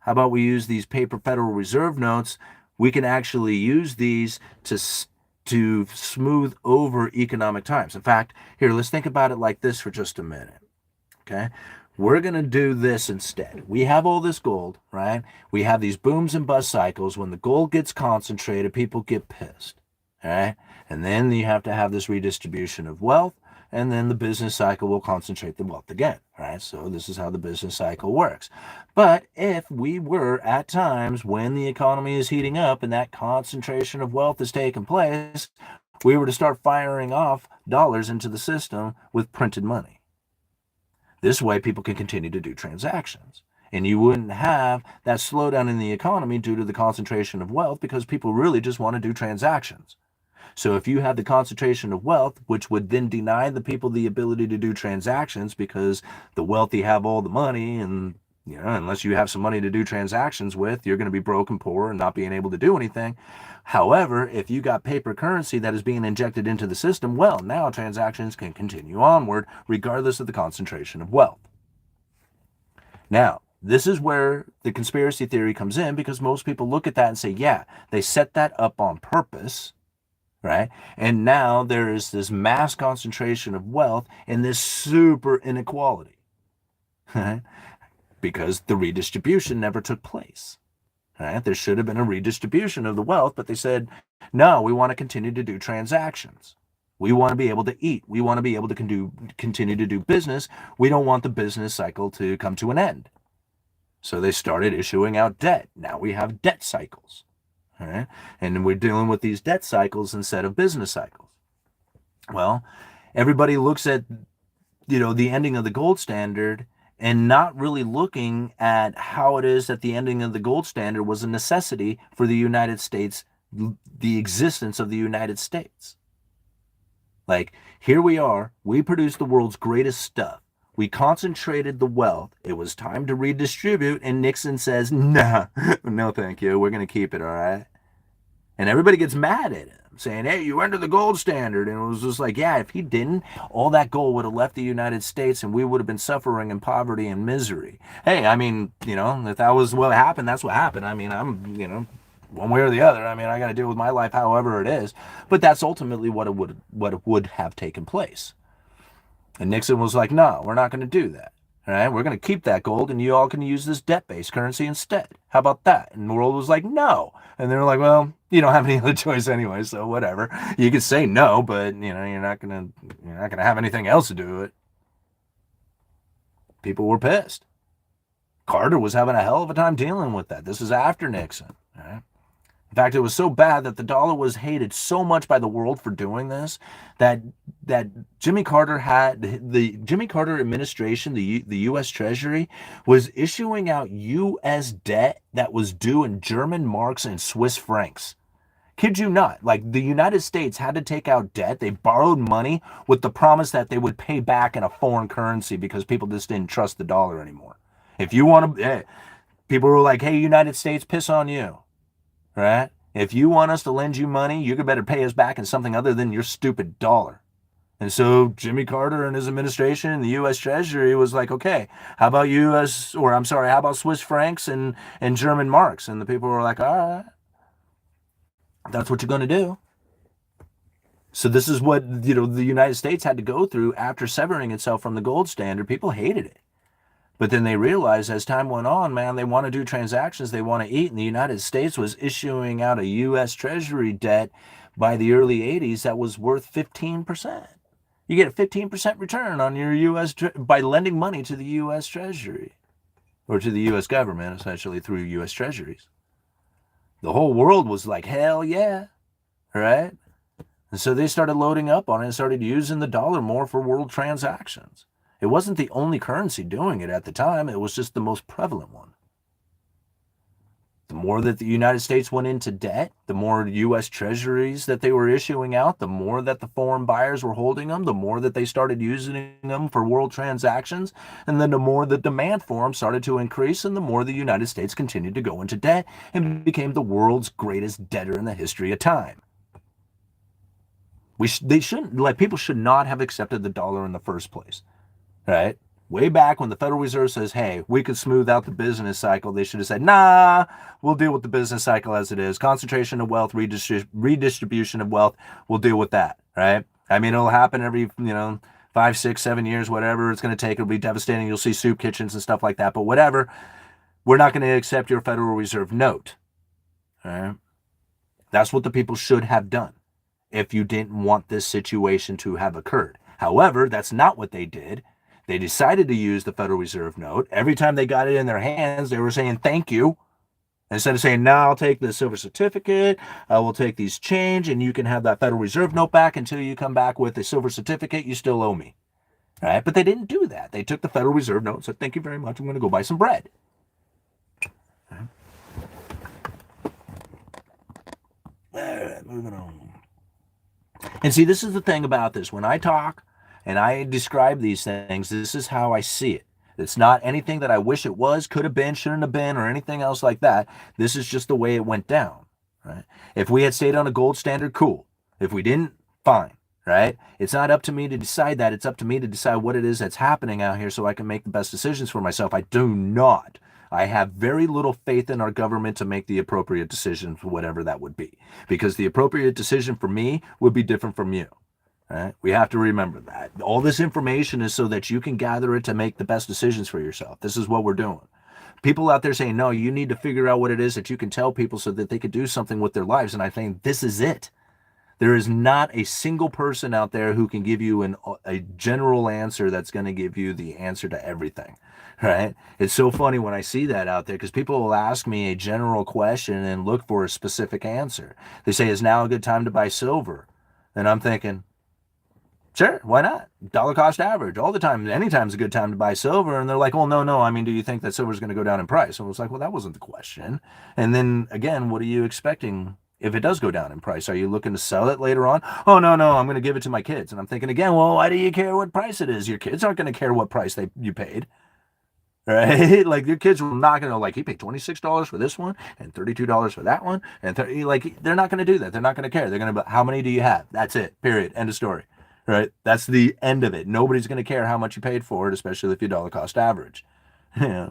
about we use these paper Federal Reserve notes? We can actually use these to smooth over economic times. In fact, here, let's think about it like this for just a minute, okay? We're going to do this instead. We have all this gold, right? We have these booms and bust cycles. When the gold gets concentrated, people get pissed, all right? And then you have to have this redistribution of wealth, and then the business cycle will concentrate the wealth again, right? So this is how the business cycle works. But if we were at times when the economy is heating up and that concentration of wealth is taking place, we were to start firing off dollars into the system with printed money. This way people can continue to do transactions. And you wouldn't have that slowdown in the economy due to the concentration of wealth, because people really just want to do transactions. So if you have the concentration of wealth, which would then deny the people the ability to do transactions because the wealthy have all the money and Unless you have some money to do transactions with, you're going to be broke and poor and not being able to do anything. However, if you got paper currency that is being injected into the system, well, now transactions can continue onward regardless of the concentration of wealth. Now, this is where the conspiracy theory comes in, because most people look at that and say, yeah, they set that up on purpose, right? And now there is this mass concentration of wealth and this super inequality, right? Because the redistribution never took place. Right? There should have been a redistribution of the wealth, but they said, no, we want to continue to do transactions. We want to be able to eat. We want to be able to continue to do business. We don't want the business cycle to come to an end. So they started issuing out debt. Now we have debt cycles. Right? And we're dealing with these debt cycles instead of business cycles. Well, everybody looks at, the ending of the gold standard and not really looking at how it is that the ending of the gold standard was a necessity for the United States, the existence of the United States. Like, here we are, we produced the world's greatest stuff. We concentrated the wealth. It was time to redistribute, and Nixon says, nah, no thank you, we're going to keep it, all right? And everybody gets mad at him, saying, hey, you ended the gold standard. And it was just like, yeah, if he didn't, all that gold would have left the United States and we would have been suffering in poverty and misery. Hey, I mean, if that was what happened, that's what happened. I mean, I'm, one way or the other. I mean, I got to deal with my life however it is. But that's ultimately what would have taken place. And Nixon was like, no, we're not going to do that. All right, we're going to keep that gold and you all can use this debt-based currency instead. How about that? And the world was like, no. And they were like, well, you don't have any other choice anyway, so whatever. You could say no, but you're not going to have anything else to do with it. People were pissed. Carter was having a hell of a time dealing with that. This is after Nixon. All right? In fact, it was so bad that the dollar was hated so much by the world for doing this that Jimmy Carter administration, the U.S. Treasury, was issuing out U.S. debt that was due in German marks and Swiss francs. Kid you not, like the United States had to take out debt. They borrowed money with the promise that they would pay back in a foreign currency because people just didn't trust the dollar anymore. If you want to, people were like, hey, United States, piss on you. Right? If you want us to lend you money, you could better pay us back in something other than your stupid dollar. And so Jimmy Carter and his administration and the U.S. Treasury was like, okay, how about Swiss francs and German marks? And the people were like, all right, that's what you're going to do. So this is what, the United States had to go through after severing itself from the gold standard. People hated it. But then they realized as time went on, man, they want to do transactions, they want to eat. And the United States was issuing out a U.S. Treasury debt by the early 80s that was worth 15%. You get a 15% return on your by lending money to the U.S. Treasury, or to the U.S. government, essentially, through U.S. Treasuries. The whole world was like, hell yeah, right? And so they started loading up on it and started using the dollar more for world transactions. It wasn't the only currency doing it at the time. It was just the most prevalent one. The more that the United States went into debt, the more U.S. treasuries that they were issuing out, the more that the foreign buyers were holding them, the more that they started using them for world transactions, and then the more the demand for them started to increase, and the more the United States continued to go into debt and became the world's greatest debtor in the history of time. People should not have accepted the dollar in the first place. Right? Way back when the Federal Reserve says, hey, we could smooth out the business cycle, they should have said, nah, we'll deal with the business cycle as it is. Concentration of wealth, redistribution of wealth, we'll deal with that, right? I mean, it'll happen every, 5, 6, 7 years, whatever it's going to take. It'll be devastating. You'll see soup kitchens and stuff like that. But whatever, we're not going to accept your Federal Reserve note. All right? That's what the people should have done if you didn't want this situation to have occurred. However, that's not what they did. They decided to use the Federal Reserve note. Every time they got it in their hands, they were saying, thank you. Instead of saying, no, I'll take the silver certificate, I will take these change, and you can have that Federal Reserve note back until you come back with a silver certificate, you still owe me. All right? But they didn't do that. They took the Federal Reserve note and said, thank you very much, I'm going to go buy some bread. All right, moving on. And see, this is the thing about this. When I talk and I describe these things, this is how I see it. It's not anything that I wish it was, could have been, shouldn't have been, or anything else like that. This is just the way it went down, right? If we had stayed on a gold standard, cool. If we didn't, fine, right? It's not up to me to decide that. It's up to me to decide what it is that's happening out here so I can make the best decisions for myself. I have very little faith in our government to make the appropriate decisions, whatever that would be, because the appropriate decision for me would be different from you. Right? We have to remember that. All this information is so that you can gather it to make the best decisions for yourself. This is what we're doing. People out there saying, no, you need to figure out what it is that you can tell people so that they could do something with their lives. And I think this is it. There is not a single person out there who can give you a general answer that's going to give you the answer to everything, right? It's so funny when I see that out there because people will ask me a general question and look for a specific answer. They say, is now a good time to buy silver? And I'm thinking, sure, why not? Dollar cost average all the time. Anytime's a good time to buy silver. And they're like, well, no. I mean, do you think that silver's going to go down in price? And I was like, well, that wasn't the question. And then again, what are you expecting if it does go down in price? Are you looking to sell it later on? Oh, no, I'm going to give it to my kids. And I'm thinking again, well, why do you care what price it is? Your kids aren't going to care what price you paid. Right? Like your kids are not going to like, he paid $26 for this one and $32 for that one. And they're not going to do that. They're not going to care. They're going to be, how many do you have? That's it. Period. End of story. Right? That's the end of it. Nobody's going to care how much you paid for it, especially if you dollar cost average. Yeah.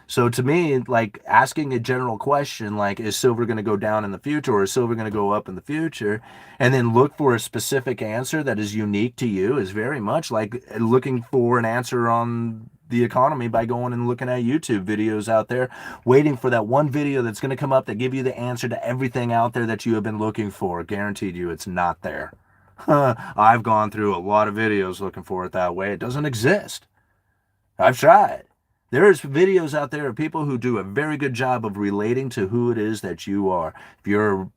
So to me, like asking a general question, like, is silver going to go down in the future or is silver going to go up in the future? And then look for a specific answer that is unique to you is very much like looking for an answer on the economy by going and looking at YouTube videos out there, waiting for that one video that's going to come up that give you the answer to everything out there that you have been looking for. Guaranteed you it's not there. I've gone through a lot of videos looking for it that way. It doesn't exist. I've tried. There's videos out there of people who do a very good job of relating to who it is that you are. If you're,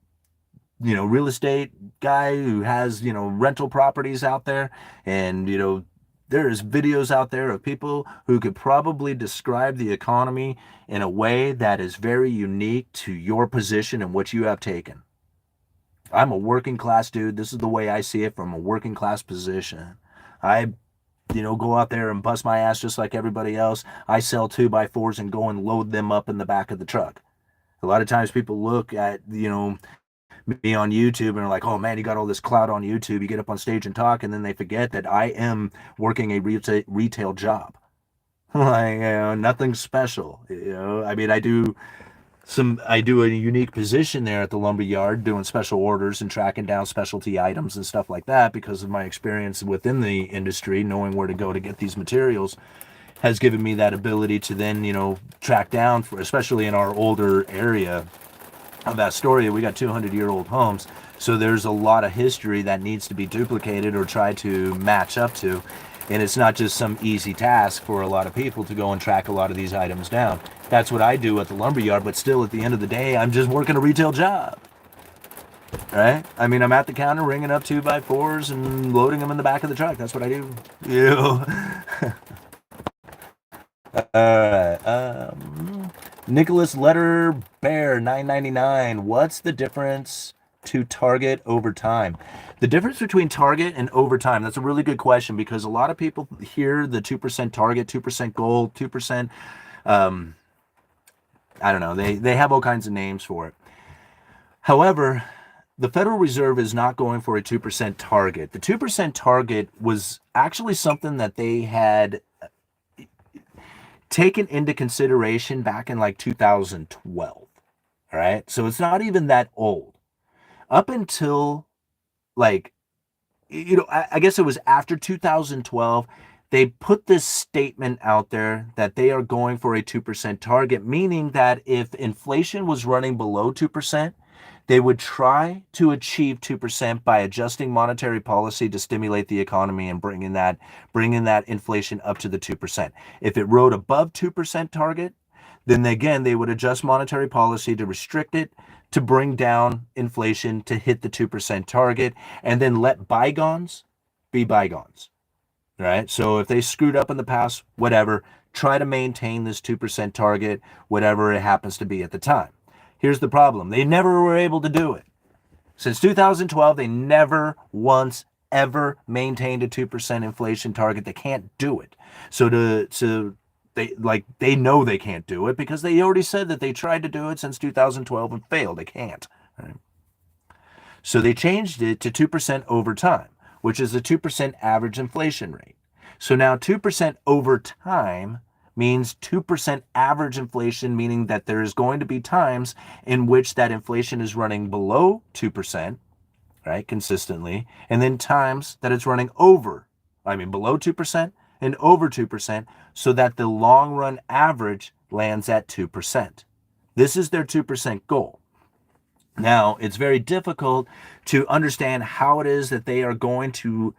real estate guy who has, rental properties out there and, there's videos out there of people who could probably describe the economy in a way that is very unique to your position and what you have taken. I'm a working class dude. This is the way I see it from a working class position. I, go out there and bust my ass just like everybody else. I sell 2x4s and go and load them up in the back of the truck. A lot of times people look at, me on YouTube and are like, oh man, you got all this clout on YouTube. You get up on stage and talk, and then they forget that I am working a retail job. Like, nothing special. I mean, I do a unique position there at the lumber yard doing special orders and tracking down specialty items and stuff like that because of my experience within the industry, knowing where to go to get these materials has given me that ability to then, track down especially in our older area of Astoria. We got 200-year-old homes. So there's a lot of history that needs to be duplicated or tried to match up to. And it's not just some easy task for a lot of people to go and track a lot of these items down. That's what I do at the lumberyard, but still at the end of the day, I'm just working a retail job. Right? I mean, I'm at the counter ringing up 2x4s and loading them in the back of the truck. That's what I do. Nicholas Letter Bear 999. What's the difference to target over time? The difference between target and over time, that's a really good question because a lot of people hear the 2% target, 2% goal, 2%, I don't know, they have all kinds of names for it. However, the Federal Reserve is not going for a 2% target. The 2% target was actually something that they had taken into consideration back in like 2012, all right? So it's not even that old. Up until I guess it was after 2012, they put this statement out there that they are going for a 2% target, meaning that if inflation was running below 2%, they would try to achieve 2% by adjusting monetary policy to stimulate the economy and bringing that inflation up to the 2%. If it rode above 2% target, then again, they would adjust monetary policy to restrict it, to bring down inflation to hit the 2% target, and then let bygones be bygones, right? So if they screwed up in the past, whatever, try to maintain this 2% target, whatever it happens to be at the time. Here's the problem. They never were able to do it. Since 2012, they never once ever maintained a 2% inflation target. They can't do it. So to They know they can't do it because they already said that they tried to do it since 2012 and failed. They can't. Right? So they changed it to 2% over time, which is a 2% average inflation rate. So now 2% over time means 2% average inflation, meaning that there is going to be times in which that inflation is running below 2%, right, consistently, and then times that it's running below 2% and over 2%, so that the long run average lands at 2%. This is their 2% goal. Now, it's very difficult to understand how it is that they are going to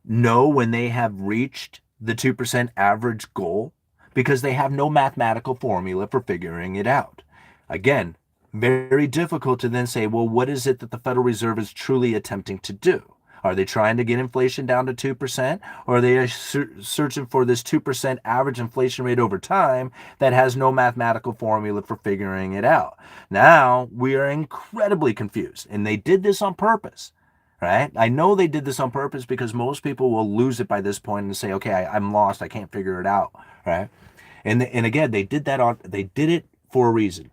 know when they have reached the 2% average goal because they have no mathematical formula for figuring it out. Again, very difficult to then say, well, what is it that the Federal Reserve is truly attempting to do? Are they trying to get inflation down to 2%? Or are they searching for this 2% average inflation rate over time that has no mathematical formula for figuring it out? Now we are incredibly confused. And they did this on purpose, right? I know they did this on purpose because most people will lose it by this point and say, okay, I'm lost. I can't figure it out, right? And again, they did it for a reason,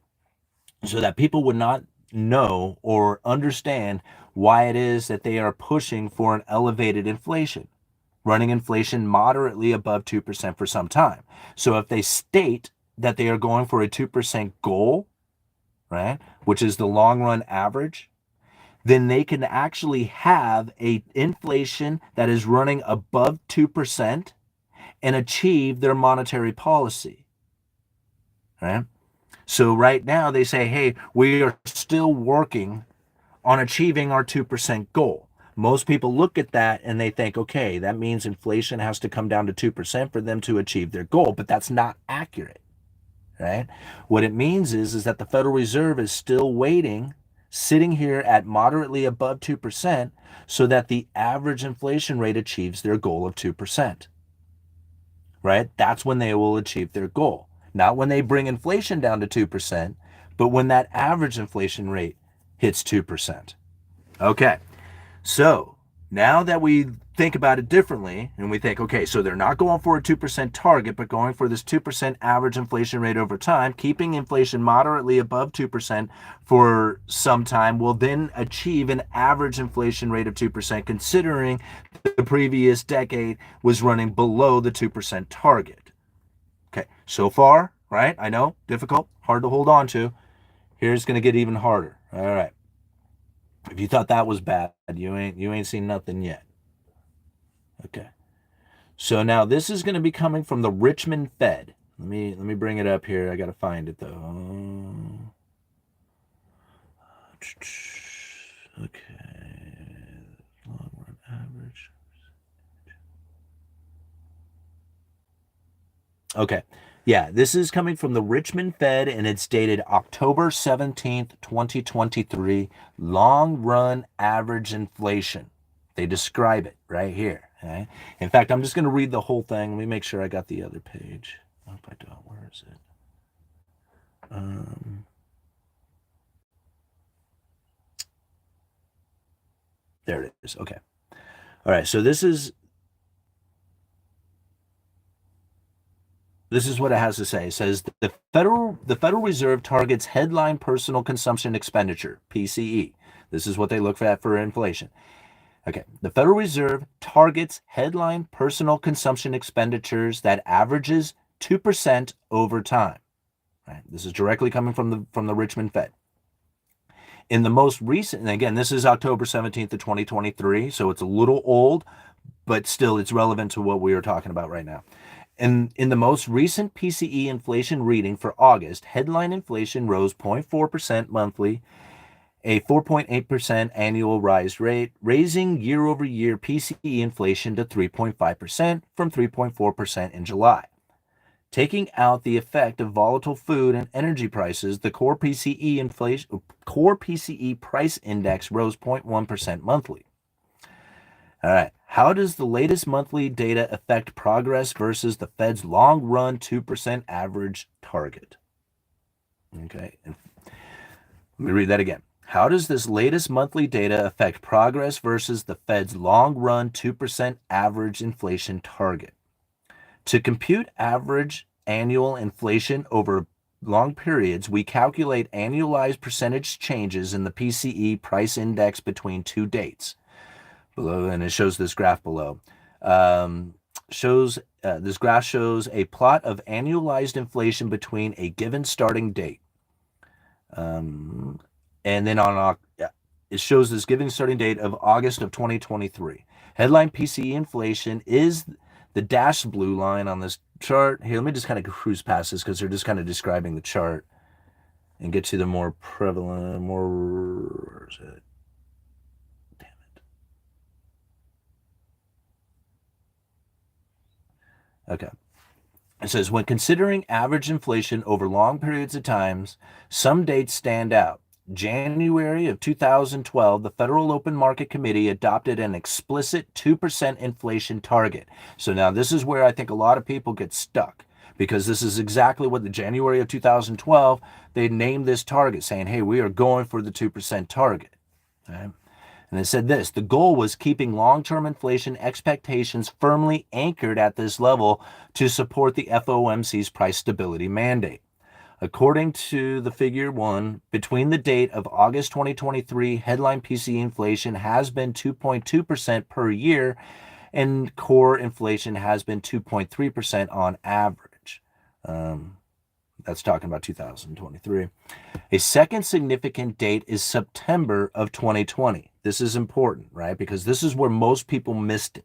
so that people would not know or understand why it is that they are pushing for an elevated inflation, running inflation moderately above 2% for some time. So if they state that they are going for a 2% goal, right, which is the long run average, then they can actually have a inflation that is running above 2% and achieve their monetary policy, right? So right now they say, hey, we are still working on achieving our 2% goal. Most people look at that and they think, okay, that means inflation has to come down to 2% for them to achieve their goal, but that's not accurate, right? What it means is that the Federal Reserve is still waiting, sitting here at moderately above 2% so that the average inflation rate achieves their goal of 2%, right? That's when they will achieve their goal. Not when they bring inflation down to 2%, but when that average inflation rate hits 2%. Okay, so now that we think about it differently and we think, okay, so they're not going for a 2% target, but going for this 2% average inflation rate over time, keeping inflation moderately above 2% for some time will then achieve an average inflation rate of 2%, considering the previous decade was running below the 2% target. Okay, so far, right? I know, difficult, hard to hold on to. Here's going to get even harder. All right. If you thought that was bad, you ain't seen nothing yet. Okay. So now this is going to be coming from the Richmond Fed. Let me bring it up here. I got to find it though. Okay. Long run average. Okay. Yeah, this is coming from the Richmond Fed, and it's dated October 17th, 2023. Long run average inflation. They describe it right here. Okay? In fact, I'm just going to read the whole thing. Let me make sure I got the other page. I hope I don't. Where is it? There it is. Okay. All right. So this is what it has to say. It says the Federal Reserve targets headline personal consumption expenditure, PCE. This is what they look at for inflation. Okay, the Federal Reserve targets headline personal consumption expenditures that averages 2% over time. Right? This is directly coming from the Richmond Fed. In the most recent, and again, this is October 17th of 2023, so it's a little old, but still it's relevant to what we are talking about right now. In the most recent PCE inflation reading for August, headline inflation rose 0.4% monthly, a 4.8% annual rise rate, raising year-over-year PCE inflation to 3.5% from 3.4% in July. Taking out the effect of volatile food and energy prices, the core PCE price index rose 0.1% monthly. All right. How does the latest monthly data affect progress versus the Fed's long-run 2% average target? Okay. Let me read that again. How does this latest monthly data affect progress versus the Fed's long-run 2% average inflation target? To compute average annual inflation over long periods, we calculate annualized percentage changes in the PCE price index between two dates. Below, and it shows this graph below. This graph shows a plot of annualized inflation between a given starting date. And then it shows this given starting date of August of 2023. Headline PCE inflation is the dashed blue line on this chart. Here, let me just kind of cruise past this because they're just kind of describing the chart and get to the more prevalent, where is it? Damn it. Okay. It says, when considering average inflation over long periods of times, some dates stand out. January of 2012, the Federal Open Market Committee adopted an explicit 2% inflation target. So now this is where I think a lot of people get stuck, because this is exactly what the January of 2012, they named this target, saying, hey, we are going for the 2% target. Okay? And it said this, the goal was keeping long-term inflation expectations firmly anchored at this level to support the FOMC's price stability mandate. According to the figure 1, between the date of August 2023, headline PCE inflation has been 2.2% per year, and core inflation has been 2.3% on average. That's talking about 2023. A second significant date is September of 2020. This is important, right? Because this is where most people missed it,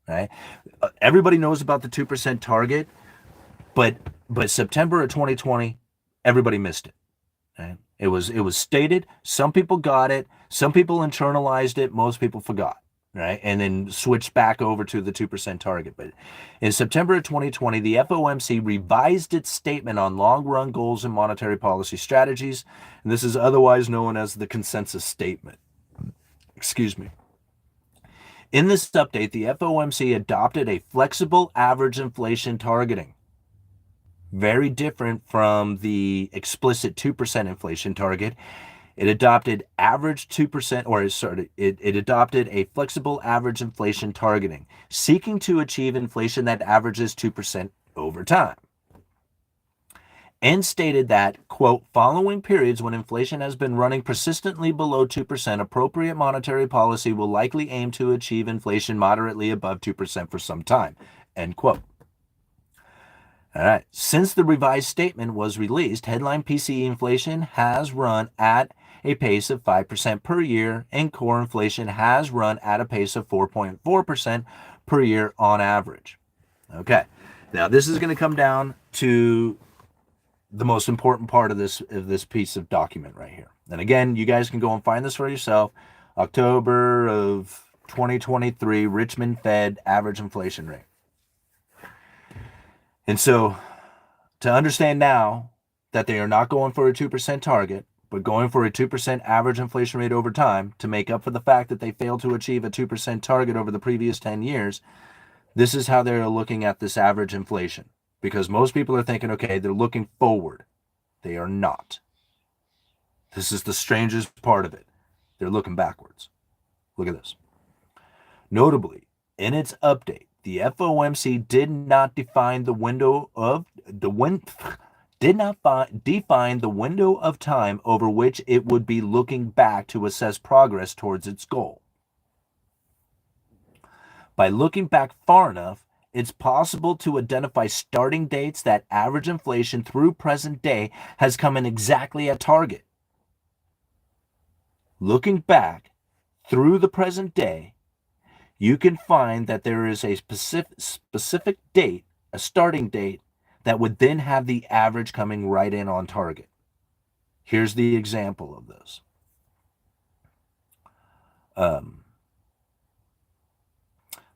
right? Everybody knows about the 2% target, but September of 2020, everybody missed it. Right? It was stated. Some people got it. Some people internalized it. Most people forgot. Right? And then switched back over to the 2% target. But in September of 2020, the FOMC revised its statement on long-run goals and monetary policy strategies. And this is otherwise known as the consensus statement. Excuse me. In this update, the FOMC adopted a flexible average inflation targeting. Very different from the explicit 2% inflation target. It adopted it adopted a flexible average inflation targeting, seeking to achieve inflation that averages 2% over time. And stated that, quote, following periods when inflation has been running persistently below 2%, appropriate monetary policy will likely aim to achieve inflation moderately above 2% for some time, end quote. All right. Since the revised statement was released, headline PCE inflation has run at a pace of 5% per year, and core inflation has run at a pace of 4.4% per year on average. Okay. Now, this is going to come down to the most important part of this piece of document right here. And again, you guys can go and find this for yourself. October of 2023, Richmond Fed average inflation rate. And so to understand now that they are not going for a 2% target, but going for a 2% average inflation rate over time to make up for the fact that they failed to achieve a 2% target over the previous 10 years, this is how they're looking at this average inflation. Because most people are thinking, okay, they're looking forward. They are not. This is the strangest part of it. They're looking backwards. Look at this. Notably, in its update, the FOMC did not define the window of time over which it would be looking back to assess progress towards its goal. By looking back far enough, it's possible to identify starting dates that average inflation through present day has come in exactly at target. Looking back through the present day, you can find that there is a specific date, a starting date, that would then have the average coming right in on target. Here's the example of this.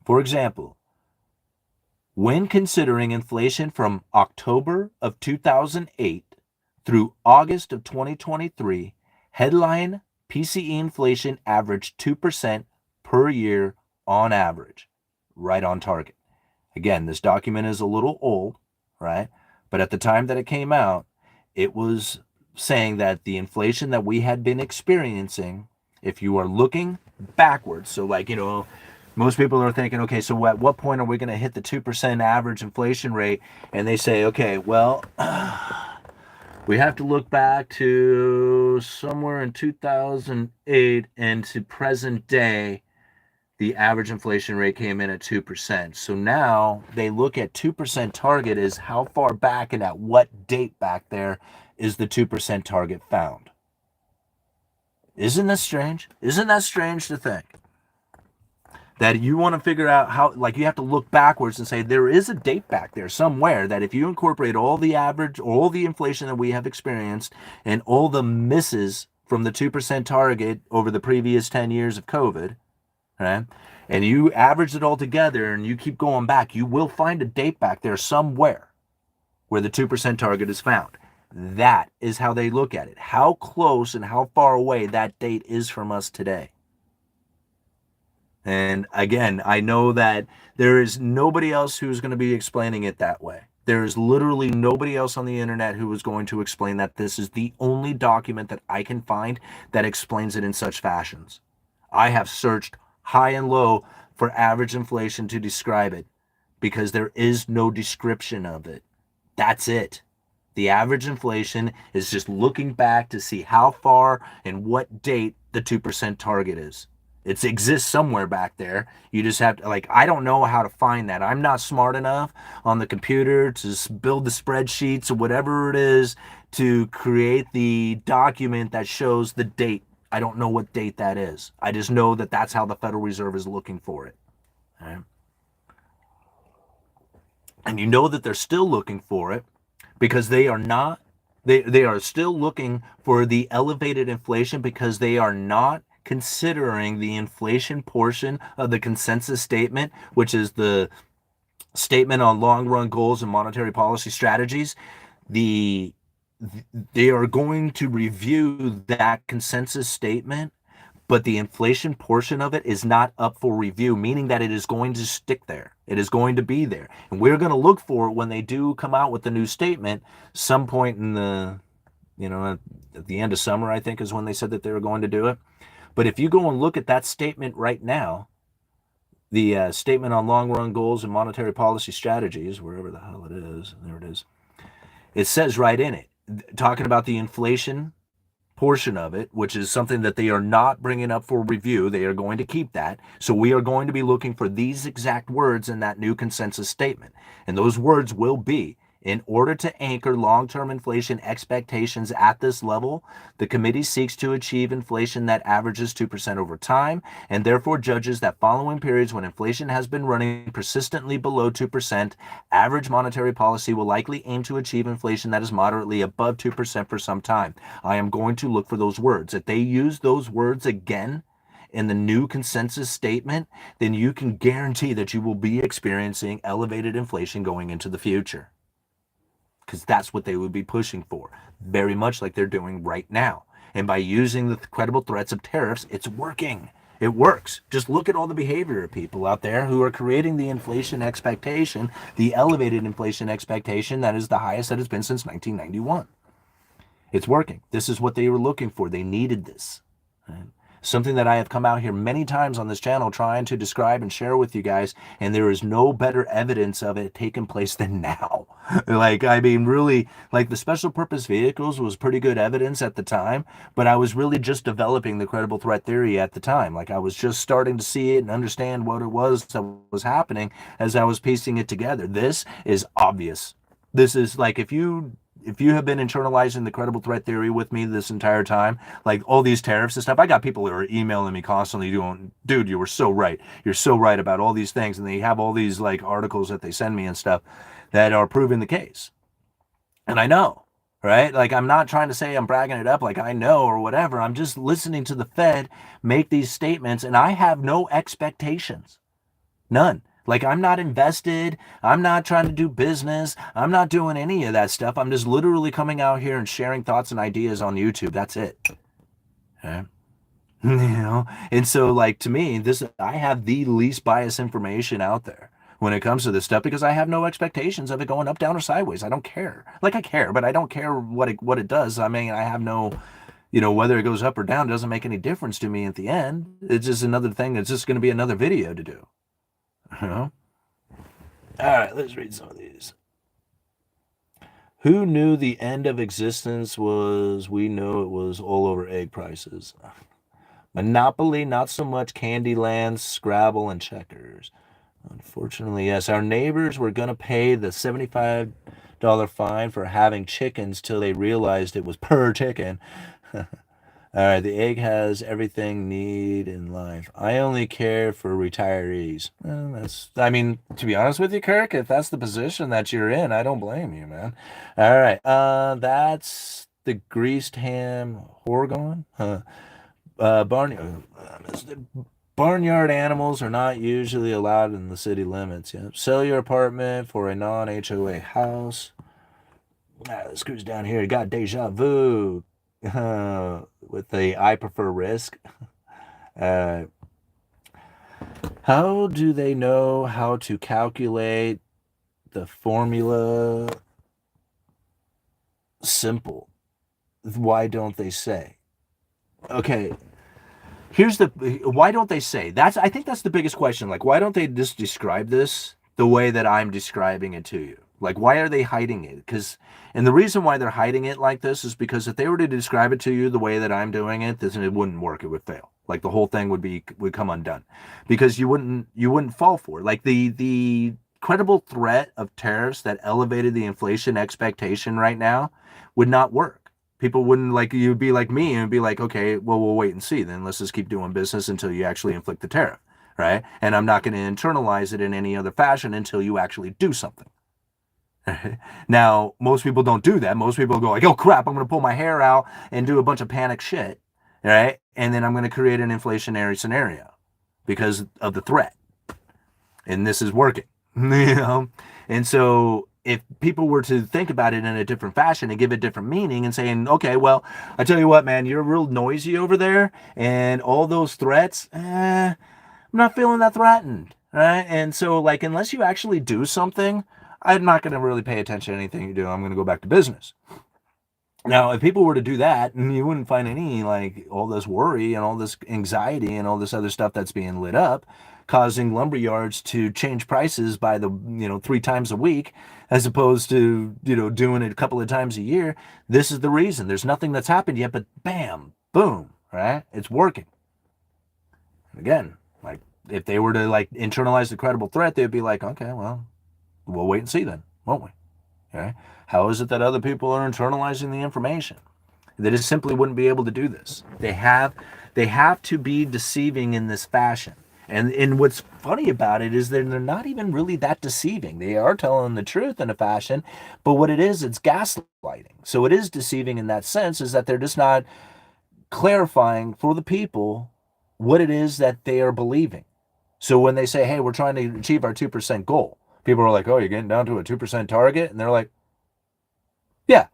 For example, when considering inflation from October of 2008 through August of 2023, headline PCE inflation averaged 2% per year on average, right on target. Again, this document is a little old, right? But at the time that it came out, it was saying that the inflation that we had been experiencing, if you are looking backwards, so like, Most people are thinking, okay, so at what point are we going to hit the 2% average inflation rate? And they say, okay, well, we have to look back to somewhere in 2008 and to present day, the average inflation rate came in at 2%. So now they look at 2% target as how far back and at what date back there is the 2% target found. Isn't that strange? Isn't that strange to think? That you want to figure out how, like, you have to look backwards and say there is a date back there somewhere that if you incorporate all the average, all the inflation that we have experienced and all the misses from the 2% target over the previous 10 years of COVID, right? And you average it all together and you keep going back, you will find a date back there somewhere where the 2% target is found. That is how they look at it. How close and how far away that date is from us today. And again, I know that there is nobody else who's going to be explaining it that way. There is literally nobody else on the internet who is going to explain that. This is the only document that I can find that explains it in such fashions. I have searched high and low for average inflation to describe it because there is no description of it. That's it. The average inflation is just looking back to see how far and what date the 2% target is. It exists somewhere back there. You just have to, like, I don't know how to find that. I'm not smart enough on the computer to build the spreadsheets or whatever it is to create the document that shows the date. I don't know what date that is. I just know that that's how the Federal Reserve is looking for it. Right? And you know that they're still looking for it because they are still looking for the elevated inflation because they are not considering the inflation portion of the consensus statement, which is the statement on long-run goals and monetary policy strategies. They are going to review that consensus statement, but the inflation portion of it is not up for review, meaning that it is going to stick there. It is going to be there. And we're going to look for it when they do come out with the new statement some point in the, at the end of summer, I think is when they said that they were going to do it. But if you go and look at that statement right now, the statement on long-run goals and monetary policy strategies, wherever the hell it is, there it is, it says right in it, talking about the inflation portion of it, which is something that they are not bringing up for review. They are going to keep that. So we are going to be looking for these exact words in that new consensus statement. And those words will be, in order to anchor long-term inflation expectations at this level, the committee seeks to achieve inflation that averages 2% over time, and therefore judges that following periods when inflation has been running persistently below 2%, average monetary policy will likely aim to achieve inflation that is moderately above 2% for some time. I am going to look for those words. If they use those words again in the new consensus statement, then you can guarantee that you will be experiencing elevated inflation going into the future. Because that's what they would be pushing for, very much like they're doing right now. And by using the credible threats of tariffs, it's working. It works. Just look at all the behavior of people out there who are creating the inflation expectation, the elevated inflation expectation that is the highest that it's been since 1991. It's working. This is what they were looking for. They needed this. Right? Something that I have come out here many times on this channel trying to describe and share with you guys, and there is no better evidence of it taking place than now. Really, the special purpose vehicles was pretty good evidence at the time, but I was really just developing the credible threat theory at the time. I was just starting to see it and understand what it was that was happening as I was piecing it together. This is obvious. This is if you have been internalizing the credible threat theory with me this entire time, all these tariffs and stuff, I got people who are emailing me constantly doing, dude, you were so right. You're so right about all these things. And they have all these articles that they send me and stuff that are proving the case. And I know, right? I'm not trying to say I'm bragging it up I know or whatever. I'm just listening to the Fed make these statements and I have no expectations. None. I'm not invested. I'm not trying to do business. I'm not doing any of that stuff. I'm just literally coming out here and sharing thoughts and ideas on YouTube. That's it. Okay? And so to me, I have the least biased information out there when it comes to this stuff because I have no expectations of it going up, down, or sideways. I don't care. I care, but I don't care what it does. I have no whether it goes up or down doesn't make any difference to me at the end. It's just another thing. It's just going to be another video to do. You know? All right, let's read some of these. Who knew the end of existence was? We know it was all over egg prices. Monopoly, not so much. Candyland, Scrabble, and checkers. Unfortunately, yes. Our neighbors were going to pay the $75 fine for having chickens till they realized it was per chicken. All right, the egg has everything need in life. I only care for retirees. Well, to be honest with you, Kirk, if that's the position that you're in, I don't blame you, man. All right, that's the greased ham horgone. Barnyard animals are not usually allowed in the city limits. Yeah. Sell your apartment for a non-HOA house. This goes down here. Got deja vu with the I prefer risk. How do they know how to calculate the formula? Simple. Why don't they say? Okay. Why don't they say? I think that's the biggest question. Like, why don't they just describe this the way that I'm describing it to you? Like, why are they hiding it? And the reason why they're hiding it like this is because if they were to describe it to you the way that I'm doing it, then it wouldn't work. It would fail. Like, the whole thing would come undone, because you wouldn't fall for it. Like, the credible threat of tariffs that elevated the inflation expectation right now would not work. People wouldn't, like, you'd be like me and be like, okay, well, we'll wait and see. Then let's just keep doing business until you actually inflict the tariff, right? And I'm not going to internalize it in any other fashion until you actually do something. Now, most people don't do that. Most people go like, oh crap, I'm going to pull my hair out and do a bunch of panic shit, right? And then I'm going to create an inflationary scenario because of the threat. And this is working, And so if people were to think about it in a different fashion and give it different meaning and saying, okay, well, I tell you what, man, you're real noisy over there, and all those threats, I'm not feeling that threatened, right? And so, like, unless you actually do something, I'm not going to really pay attention to anything you do. I'm going to go back to business. Now, if people were to do that, you wouldn't find any, like, all this worry and all this anxiety and all this other stuff that's being lit up, causing lumber yards to change prices by 3 times a week, as opposed to, doing it a couple of times a year. This is the reason. There's nothing that's happened yet, but bam, boom, right? It's working. Again, like, if they were to, like, internalize the credible threat, they'd be like, okay, well, we'll wait and see then, won't we? Okay. How is it that other people are internalizing the information? They just simply wouldn't be able to do this. They have to be deceiving in this fashion. And what's funny about it is that they're not even really that deceiving. They are telling the truth in a fashion, but what it is, it's gaslighting. So it is deceiving in that sense, is that they're just not clarifying for the people what it is that they are believing. So when they say, hey, we're trying to achieve our 2% goal, people are like, oh, you're getting down to a 2% target? And they're like, yeah.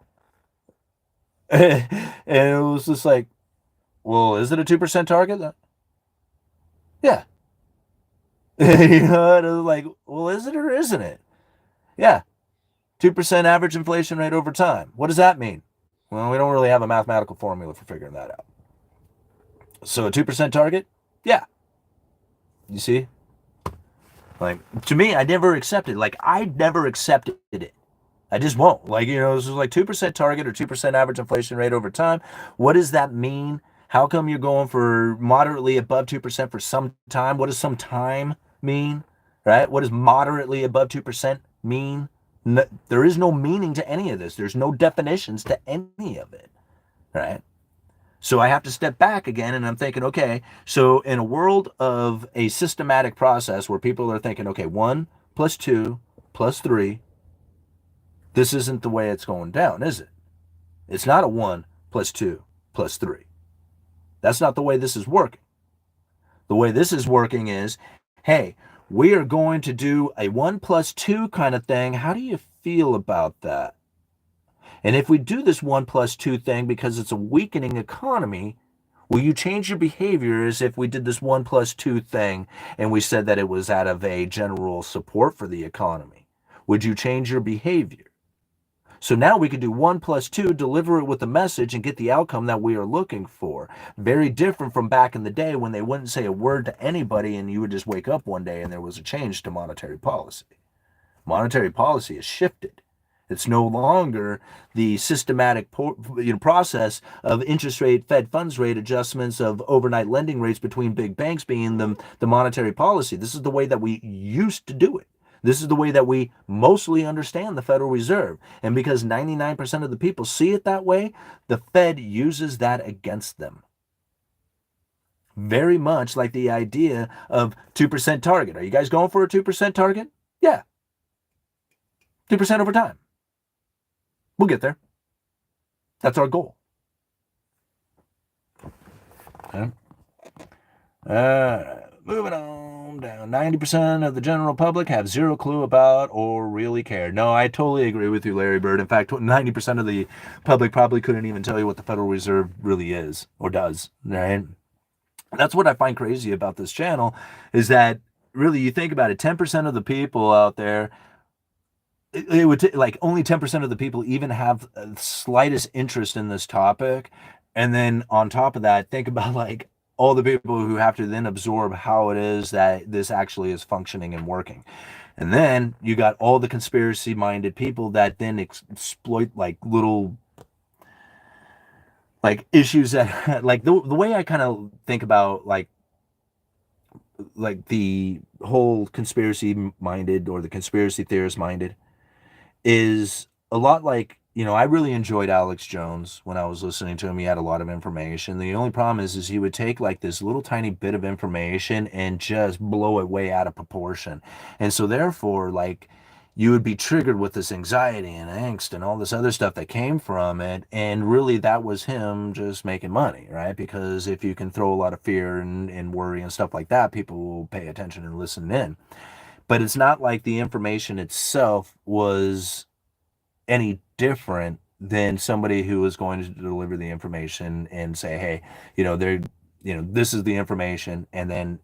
And it was just like, well, is it a 2% target? Yeah. And it was like, well, is it or isn't it? Yeah. 2% average inflation rate over time. What does that mean? Well, we don't really have a mathematical formula for figuring that out. So a 2% target? Yeah. You see? Like, to me, I never accepted. Like, I never accepted it. I just won't. Like, this is like 2% target or 2% average inflation rate over time. What does that mean? How come you're going for moderately above 2% for some time? What does some time mean? Right? What does moderately above 2% mean? No, there is no meaning to any of this. There's no definitions to any of it. Right? So I have to step back again, and I'm thinking, okay, so in a world of a systematic process where people are thinking, okay, 1 plus 2 plus 3, this isn't the way it's going down, is it? It's not a 1 plus 2 plus 3. That's not the way this is working. The way this is working is, hey, we are going to do a 1 plus 2 kind of thing. How do you feel about that? And if we do this 1 plus 2 thing because it's a weakening economy, will you change your behavior as if we did this 1 plus 2 thing and we said that it was out of a general support for the economy? Would you change your behavior? So now we can do 1 plus 2, deliver it with a message, and get the outcome that we are looking for. Very different from back in the day when they wouldn't say a word to anybody and you would just wake up one day and there was a change to monetary policy. Monetary policy has shifted. It's no longer the systematic process of interest rate, Fed funds rate adjustments of overnight lending rates between big banks being the monetary policy. This is the way that we used to do it. This is the way that we mostly understand the Federal Reserve. And because 99% of the people see it that way, the Fed uses that against them. Very much like the idea of 2% target. Are you guys going for a 2% target? Yeah. 2% over time. We'll get there. That's our goal. Okay. Moving on down. 90% of the general public have zero clue about or really care. No, I totally agree with you, Larry Bird. In fact, 90% of the public probably couldn't even tell you what the Federal Reserve really is or does, right? That's what I find crazy about this channel is that really you think about it, 10% of the people out there, it would like only 10% of the people even have the slightest interest in this topic. And then on top of that, think about like all the people who have to then absorb how it is that this actually is functioning and working. And then you got all the conspiracy minded people that then exploit like little like issues that like the way I kind of think about like the whole conspiracy minded or the conspiracy theorist minded is a lot like, you know, I really enjoyed Alex Jones when I was listening to him. He had a lot of information. The only problem is he would take like this little tiny bit of information and just blow it way out of proportion. And so therefore, like, you would be triggered with this anxiety and angst and all this other stuff that came from it. And really that was him just making money, right? Because if you can throw a lot of fear and worry and stuff like that, people will pay attention and listen in. But it's not like the information itself was any different than somebody who was going to deliver the information and say, hey, you know, this is the information, and then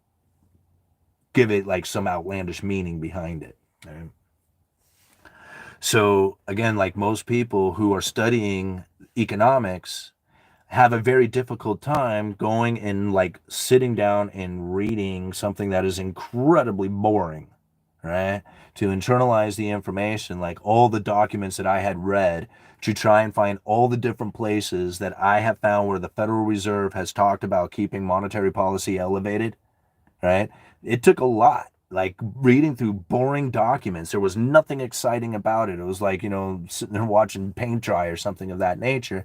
give it like some outlandish meaning behind it. Right? So again, like most people who are studying economics have a very difficult time going and like sitting down and reading something that is incredibly boring, right? To internalize the information, like all the documents that I had read to try and find all the different places that I have found where the Federal Reserve has talked about keeping monetary policy elevated, right? It took a lot, like reading through boring documents. There was nothing exciting about it. It was like, you know, sitting there watching paint dry or something of that nature.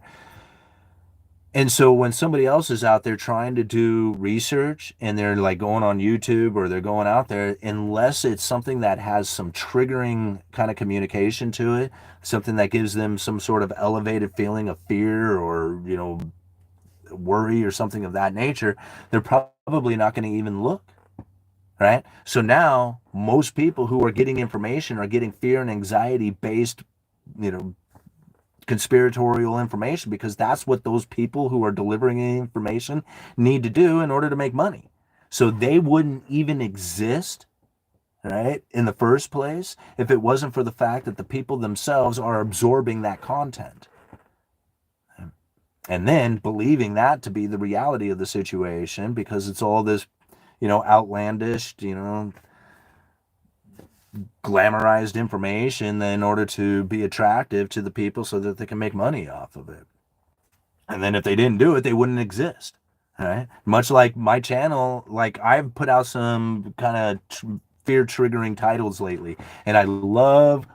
And so when somebody else is out there trying to do research and they're like going on YouTube or they're going out there, unless it's something that has some triggering kind of communication to it, something that gives them some sort of elevated feeling of fear or, you know, worry or something of that nature, they're probably not going to even look. Right? So now most people who are getting information are getting fear and anxiety based, you know, conspiratorial information, because that's what those people who are delivering the information need to do in order to make money. So they wouldn't even exist, right, in the first place if it wasn't for the fact that the people themselves are absorbing that content and then believing that to be the reality of the situation, because it's all this, you know, outlandish, you know, glamorized information in order to be attractive to the people so that they can make money off of it. And then if they didn't do it, they wouldn't exist. Right? Much like my channel, like I've put out some kind of fear triggering titles lately, and I love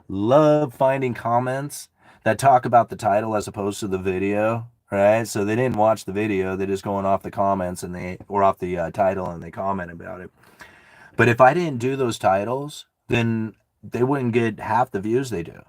finding comments that talk about the title as opposed to the video. Right? So they didn't watch the video; they're just going off the comments and off the title and they comment about it. But if I didn't do those titles, then they wouldn't get half the views they do.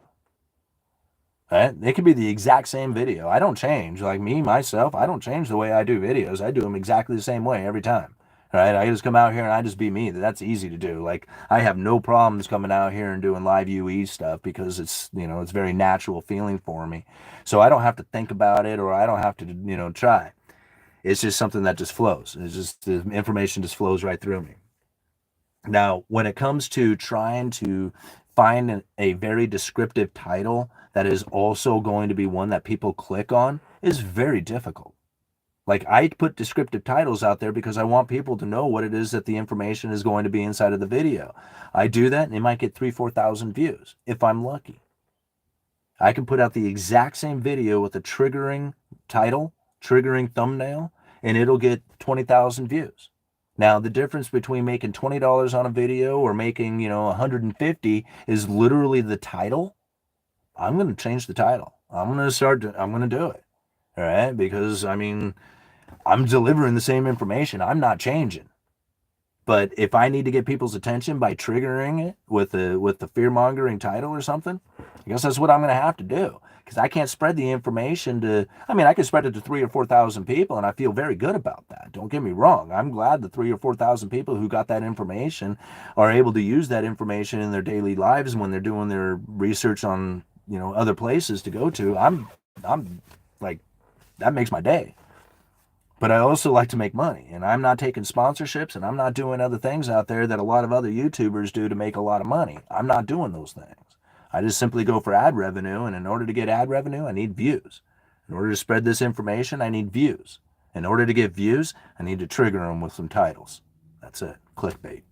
Right? It could be the exact same video. I don't change. Like me, myself, I don't change the way I do videos. I do them exactly the same way every time. Right? I just come out here and I just be me. That's easy to do. Like I have no problems coming out here and doing live UE stuff because it's, you know, it's very natural feeling for me. So I don't have to think about it or I don't have to, you know, try. It's just something that just flows. It's just the information just flows right through me. Now, when it comes to trying to find a very descriptive title that is also going to be one that people click on is very difficult. Like, I put descriptive titles out there because I want people to know what it is that the information is going to be inside of the video. I do that and it might get 3,000-4,000 views if I'm lucky. I can put out the exact same video with a triggering title, triggering thumbnail, and it'll get 20,000 views. Now, the difference between making $20 on a video or making, 150 is literally the title. I'm going to change the title. I'm going to do it. All right? Because, I'm delivering the same information. I'm not changing. But if I need to get people's attention by triggering it with the fear-mongering title or something, I guess that's what I'm going to have to do. Because I can't spread the information to, I can spread it to 3,000 or 4,000 people, and I feel very good about that. Don't get me wrong. I'm glad the 3,000 or 4,000 people who got that information are able to use that information in their daily lives when they're doing their research on, other places to go to. I'm like, that makes my day. But I also like to make money, and I'm not taking sponsorships, and I'm not doing other things out there that a lot of other YouTubers do to make a lot of money. I'm not doing those things. I just simply go for ad revenue, and in order to get ad revenue, I need views. In order to spread this information, I need views. In order to get views, I need to trigger them with some titles. That's it. Clickbait.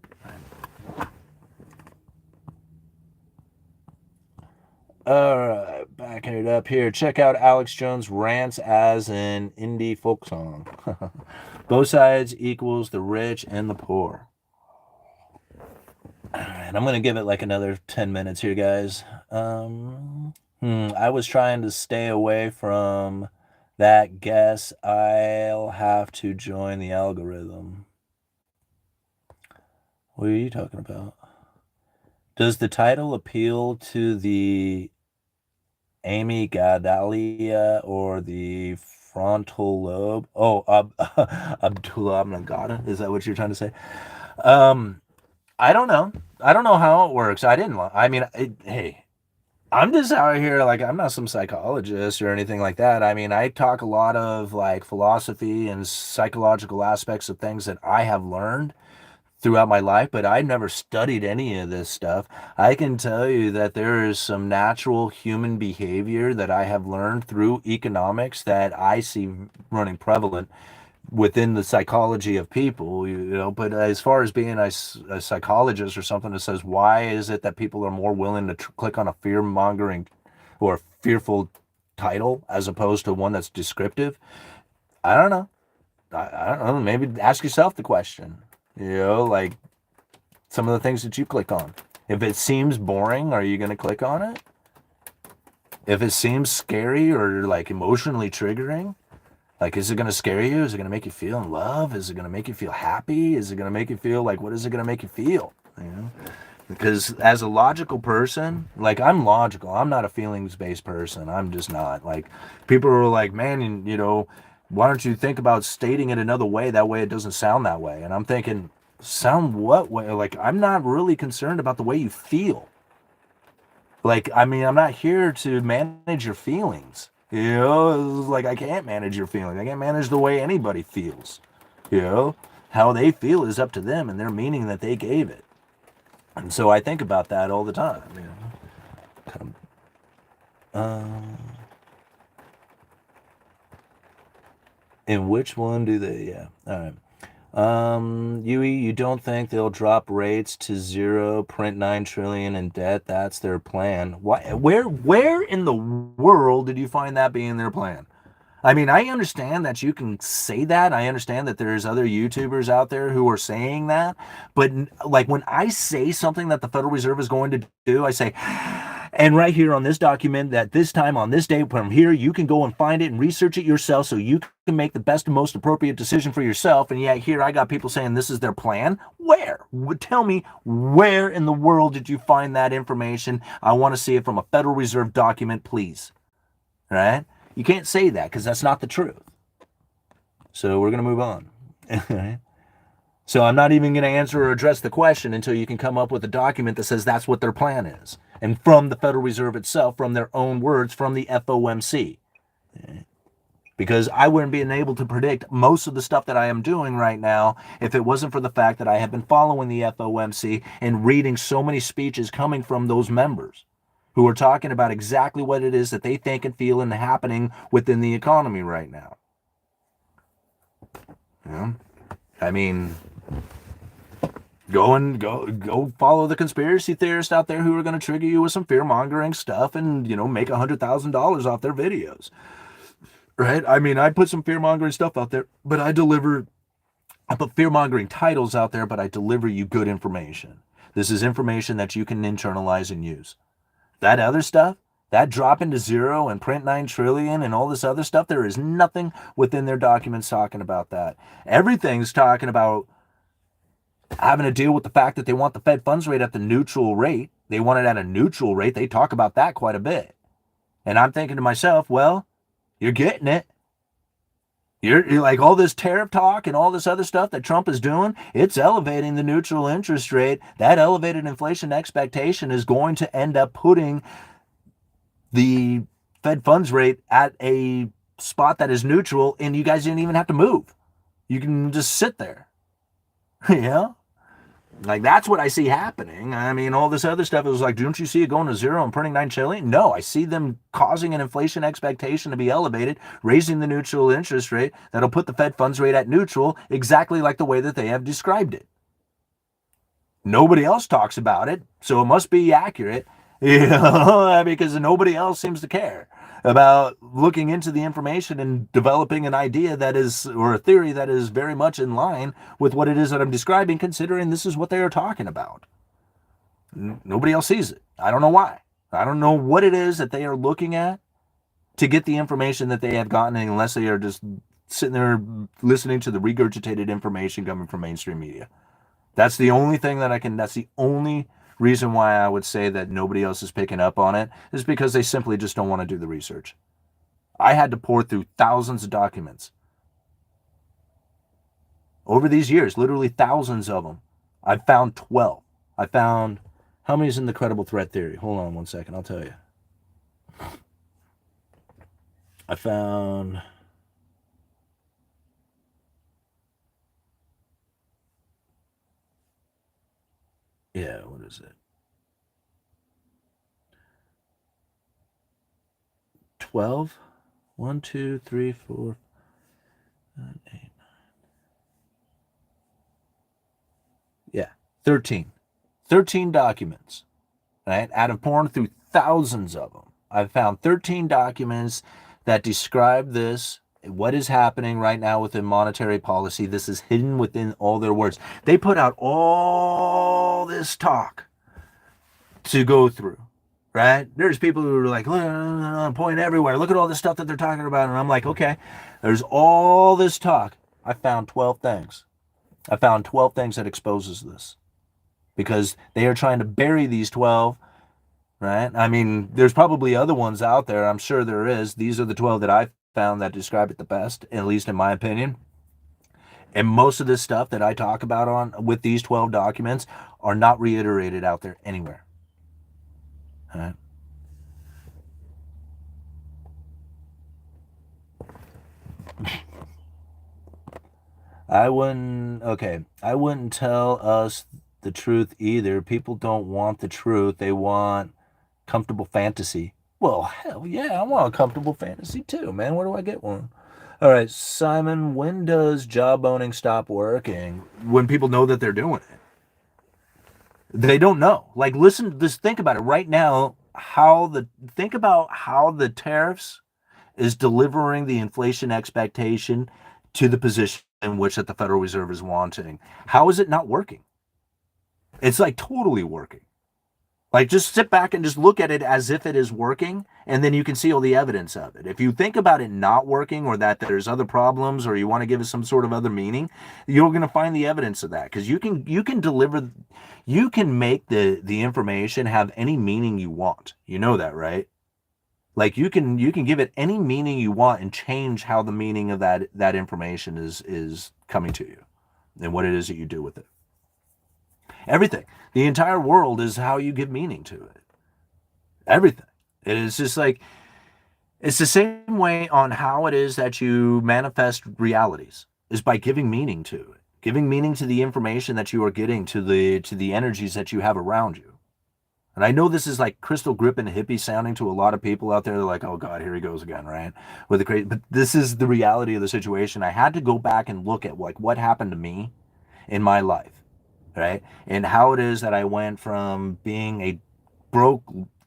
All right, backing it up here. Check out Alex Jones' rants as an indie folk song. Both sides equals the rich and the poor. All right, I'm going to give it like another 10 minutes here, guys. I was trying to stay away from that. Guess I'll have to join the algorithm. What are you talking about? Does the title appeal to the Amy Gadalia or the frontal lobe? Oh, Abdullah Abnagada. Is that what you're trying to say? I don't know. I don't know how it works. Hey, I'm just out here, like, I'm not some psychologist or anything like that. I talk a lot of, like, philosophy and psychological aspects of things that I have learned throughout my life, but I've never studied any of this stuff. I can tell you that there is some natural human behavior that I have learned through economics that I see running prevalent within the psychology of people, but as far as being a psychologist or something that says, why is it that people are more willing to click on a fear-mongering or fearful title as opposed to one that's descriptive? I don't know. I don't know. Maybe ask yourself the question. Like some of the things that you click on. If it seems boring, are you going to click on it? If it seems scary or like emotionally triggering, like, is it going to scare you? Is it going to make you feel in love? Is it going to make you feel happy? Is it going to make you feel like, what is it going to make you feel? Because as a logical person, like, I'm logical. I'm not a feelings-based person. I'm just not. Like, people are like, man, why don't you think about stating it another way? That way it doesn't sound that way. And I'm thinking, sound what way? Like, I'm not really concerned about the way you feel. Like, I'm not here to manage your feelings. Like, I can't manage your feelings. I can't manage the way anybody feels. How they feel is up to them and their meaning that they gave it. And so I think about that all the time. And which one do they? Yeah. All right. Yui, you don't think they'll drop rates to zero, print 9 trillion in debt? That's their plan. Why? Where in the world did you find that being their plan? I understand that you can say that. I understand that there's other YouTubers out there who are saying that. But like, when I say something that the Federal Reserve is going to do, I say, and right here on this document, that this time on this day from here, you can go and find it and research it yourself so you can make the best and most appropriate decision for yourself. And yet here I got people saying this is their plan. Where? Tell me, where in the world did you find that information? I want to see it from a Federal Reserve document, please. All right? You can't say that because that's not the truth. So we're going to move on. So I'm not even going to answer or address the question until you can come up with a document that says that's what their plan is. And from the Federal Reserve itself, from their own words, from the FOMC. because I wouldn't be able to predict most of the stuff that I am doing right now if it wasn't for the fact that I have been following the FOMC and reading so many speeches coming from those members who are talking about exactly what it is that they think and feel and happening within the economy right now. Yeah. I mean, go follow the conspiracy theorists out there who are going to trigger you with some fear-mongering stuff and, make $100,000 off their videos. Right? I mean, I put some fear-mongering stuff out there, but I put fear-mongering titles out there, but I deliver you good information. This is information that you can internalize and use. That other stuff, that drop into zero and print 9 trillion and all this other stuff, there is nothing within their documents talking about that. Everything's talking about having to deal with the fact that they want the Fed funds rate at the neutral rate. They want it at a neutral rate. They talk about that quite a bit. And I'm thinking to myself, well, you're getting it. You're like all this tariff talk and all this other stuff that Trump is doing, it's elevating the neutral interest rate. That elevated inflation expectation is going to end up putting the Fed funds rate at a spot that is neutral, and you guys didn't even have to move. You can just sit there. Like, that's what I see happening. I mean, all this other stuff, it was like, don't you see it going to zero and printing 9 trillion? No, I see them causing an inflation expectation to be elevated, raising the neutral interest rate that'll put the Fed funds rate at neutral, exactly like the way that they have described it. Nobody else talks about it, so it must be accurate, because nobody else seems to care about looking into the information and developing an idea that is, or a theory that is very much in line with what it is that I'm describing, considering this is what they are talking about. Nobody else sees it. I don't know why. I don't know what it is that they are looking at to get the information that they have gotten, unless they are just sitting there listening to the regurgitated information coming from mainstream media. That's the only thing that's the only reason why I would say that nobody else is picking up on it, is because they simply just don't want to do the research. I had to pour through thousands of documents over these years, literally thousands of them. I found 12. I found, how many is in the credible threat theory? Hold on one second, I'll tell you. I found, what is it? 12? 1, 2, 3, 4, 5, 8, 9. Yeah, 13. 13 documents, right? Out of pouring through thousands of them, I've found 13 documents that describe this, what is happening right now within monetary policy. This is hidden within all their words. They put out all this talk to go through, right? There's people who are like, point everywhere. Look at all this stuff that they're talking about. And I'm like, okay, there's all this talk. I found 12 things. I found 12 things that exposes this, because they are trying to bury these 12, right? I mean, there's probably other ones out there. I'm sure there is. These are the 12 that I found that describe it the best, at least in my opinion. And most of this stuff that I talk about with these 12 documents are not reiterated out there anywhere. All right. I wouldn't tell us the truth either. People don't want the truth. They want comfortable fantasy. Well, hell yeah, I want a comfortable fantasy too, man. Where do I get one? All right, Simon, when does job owning stop working? When people know that they're doing it. They don't know. Like, listen, just think about it right now. Think about how the tariffs is delivering the inflation expectation to the position in which that the Federal Reserve is wanting. How is it not working? It's like totally working. Like, just sit back and just look at it as if it is working, and then you can see all the evidence of it. If you think about it not working, or that there's other problems, or you want to give it some sort of other meaning, you're going to find the evidence of that, because you can make the information have any meaning you want. You know that, right? Like, you can give it any meaning you want and change how the meaning of that information is coming to you, and what it is that you do with it. Everything. The entire world is how you give meaning to it. Everything. It is just like, It's the same way on how it is that you manifest realities, is by giving meaning to it, giving meaning to the information that you are getting, to the energies that you have around you. And I know this is like crystal grip and hippie sounding to a lot of people out there. They're like, oh God, here he goes again, right? With the crazy, but this is the reality of the situation. I had to go back and look at like what happened to me in my life, right? And how it is that I went from being a broke,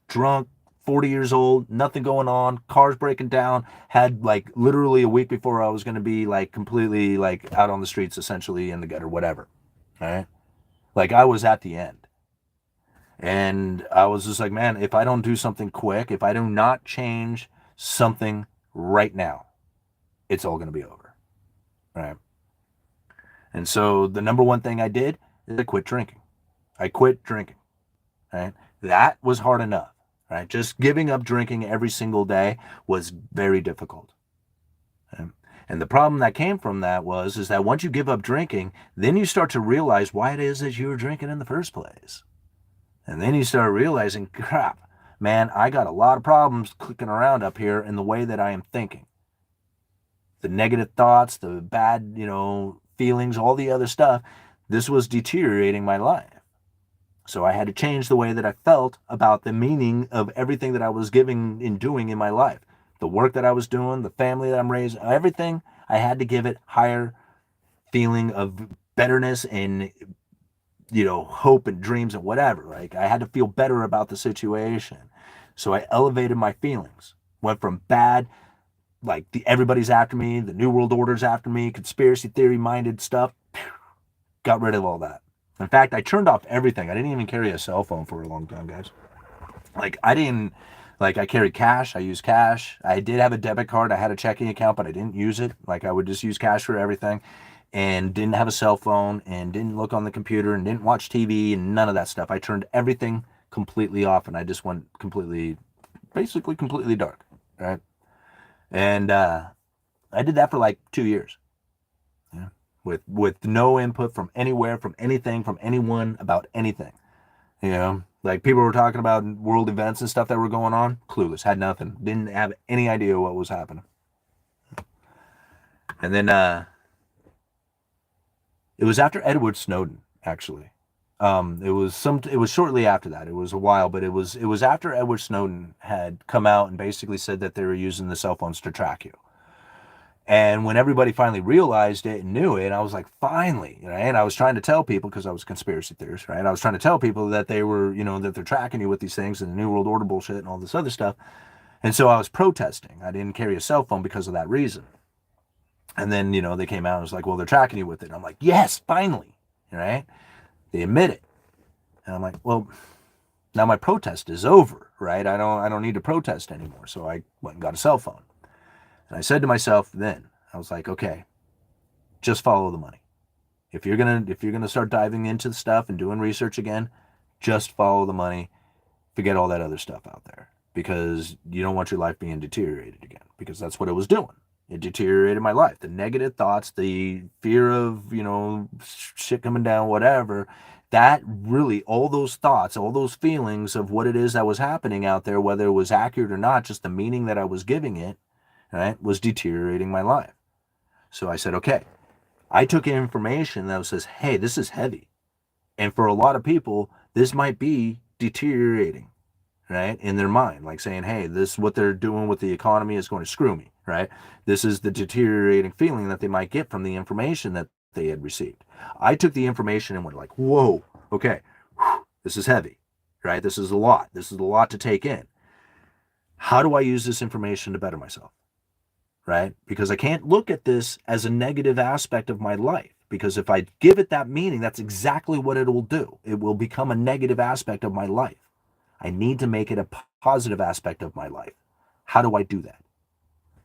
drunk, 40 years old, nothing going on, cars breaking down, had like literally a week before I was going to be like completely like out on the streets, essentially in the gutter, whatever, right? Like I was at the end. And I was just like, man, if I don't do something quick, if I do not change something right now, it's all going to be over, right? And so the number one thing I did is I quit drinking. I quit drinking, right? That was hard enough, right? Just giving up drinking every single day was very difficult. Right? And the problem that came from that is that once you give up drinking, then you start to realize why it is that you were drinking in the first place. And then you start realizing, crap, man, I got a lot of problems clicking around up here in the way that I am thinking. The negative thoughts, the bad, feelings, all the other stuff, this was deteriorating my life. So I had to change the way that I felt about the meaning of everything that I was giving and doing in my life. The work that I was doing, the family that I'm raising, everything, I had to give it higher feeling of betterness and hope and dreams and whatever. Like I had to feel better about the situation. So I elevated my feelings. Went from bad, like everybody's after me, the New World Order's after me, conspiracy theory minded stuff. Got rid of all that. In fact, I turned off everything. I didn't even carry a cell phone for a long time, guys. I carried cash. I used cash. I did have a debit card. I had a checking account, but I didn't use it. Like I would just use cash for everything, and didn't have a cell phone, and didn't look on the computer, and didn't watch TV, and none of that stuff. I turned everything completely off, and I just went basically completely dark, right? And I did that for like 2 years, yeah, with no input from anywhere, from anything, from anyone about anything. Like people were talking about world events and stuff that were going on. Clueless, had nothing, didn't have any idea what was happening. And then it was after Edward Snowden, actually. It was shortly after that. It was a while, but it was after Edward Snowden had come out and basically said that they were using the cell phones to track you. And when everybody finally realized it and knew it, I was like, finally, right? And I was trying to tell people, because I was a conspiracy theorist, right? I was trying to tell people that they were, that they're tracking you with these things and the New World Order bullshit and all this other stuff. And so I was protesting. I didn't carry a cell phone because of that reason. And then, they came out and was like, well, they're tracking you with it. And I'm like, yes, finally, right? They admit it. And I'm like, well, now my protest is over, right? I don't need to protest anymore. So I went and got a cell phone. And I said to myself then, I was like, okay, just follow the money. If you're gonna start diving into the stuff and doing research again, just follow the money. Forget all that other stuff out there, because you don't want your life being deteriorated again, because that's what it was doing. It deteriorated my life. The negative thoughts, the fear of, shit coming down, whatever, that really, all those thoughts, all those feelings of what it is that was happening out there, whether it was accurate or not, just the meaning that I was giving it, right, was deteriorating my life. So I said, okay, I took information that says, hey, this is heavy. And for a lot of people, this might be deteriorating, right, in their mind, like saying, hey, this, what they're doing with the economy is going to screw me, right? This is the deteriorating feeling that they might get from the information that they had received. I took the information and went like, whoa, okay, this is heavy, right? This is a lot. This is a lot to take in. How do I use this information to better myself? Right? Because I can't look at this as a negative aspect of my life, because if I give it that meaning, that's exactly what it will do. It will become a negative aspect of my life. I need to make it a positive aspect of my life. How do I do that?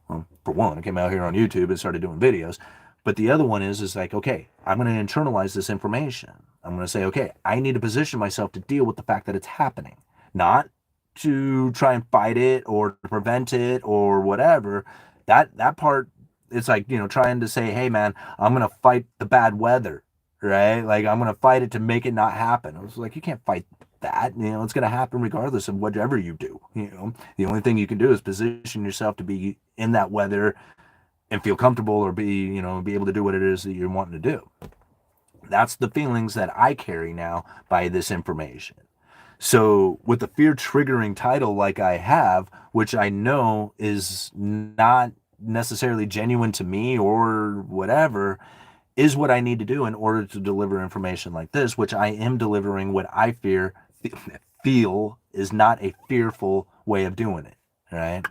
Well, for one, I came out here on YouTube and started doing videos. But the other one is like, okay, I'm going to internalize this information. I'm going to say, okay, I need to position myself to deal with the fact that it's happening, not to try and fight it or to prevent it or whatever. That part, it's like, trying to say, hey man, I'm gonna fight the bad weather, right? Like I'm gonna fight it to make it not happen. I was like, you can't fight that. It's going to happen regardless of whatever you do. The only thing you can do is position yourself to be in that weather and feel comfortable, or be able to do what it is that you're wanting to do. That's the feelings that I carry now by this information. So with a fear triggering title like I have, which I know is not necessarily genuine to me or whatever, is what I need to do in order to deliver information like this, which I am delivering what I feel is not a fearful way of doing it, right?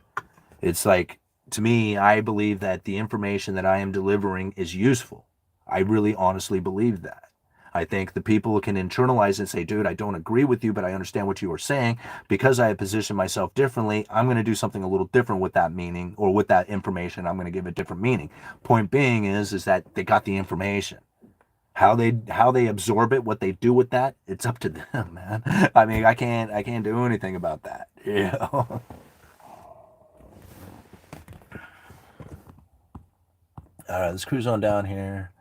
It's like, to me, I believe that the information that I am delivering is useful. I really honestly believe that. I think the people can internalize and say, dude, I don't agree with you, but I understand what you are saying. Because I have positioned myself differently, I'm going to do something a little different with that meaning, or with that information. I'm going to give it different meaning. Point being is that they got the information. How they absorb it, what they do with that, it's up to them, man. I mean, I can't do anything about that. All right, let's cruise on down here.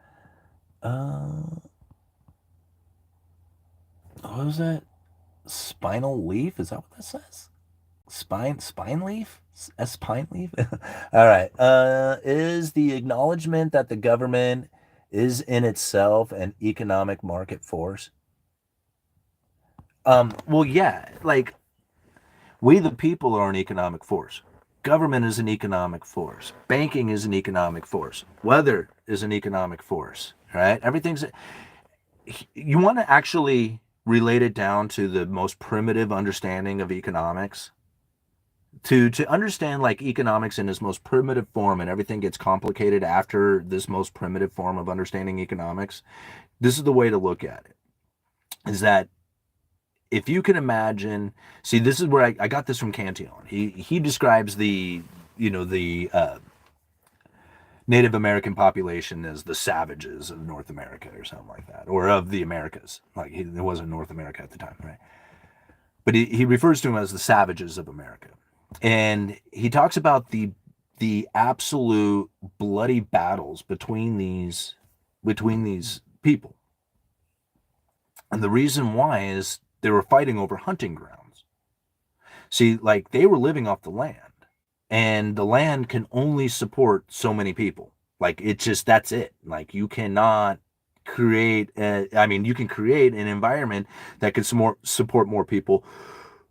What was that? Spinal leaf? Is that what that says? Spine leaf? Spine leaf? All right. Is the acknowledgement that the government is in itself an economic market force? Well, yeah, like, we the people are an economic force. Government is an economic force. Banking is an economic force. Weather is an economic force, right? Everything's, you want to actually relate it down to the most primitive understanding of economics. To understand like economics in its most primitive form, and everything gets complicated after this most primitive form of understanding economics, this is the way to look at it. Is that if you can imagine, see, this is where I got this from Cantillon. He describes the Native American population as the savages of North America or something like that, or of the Americas. Like, it wasn't North America at the time, right? But he refers to them as the savages of America. And he talks about the absolute bloody battles between these people. And the reason why is they were fighting over hunting grounds. See, like, they were living off the land, and the land can only support so many people. Like, it's just, that's it. Like, you cannot create, you can create an environment that can support more people,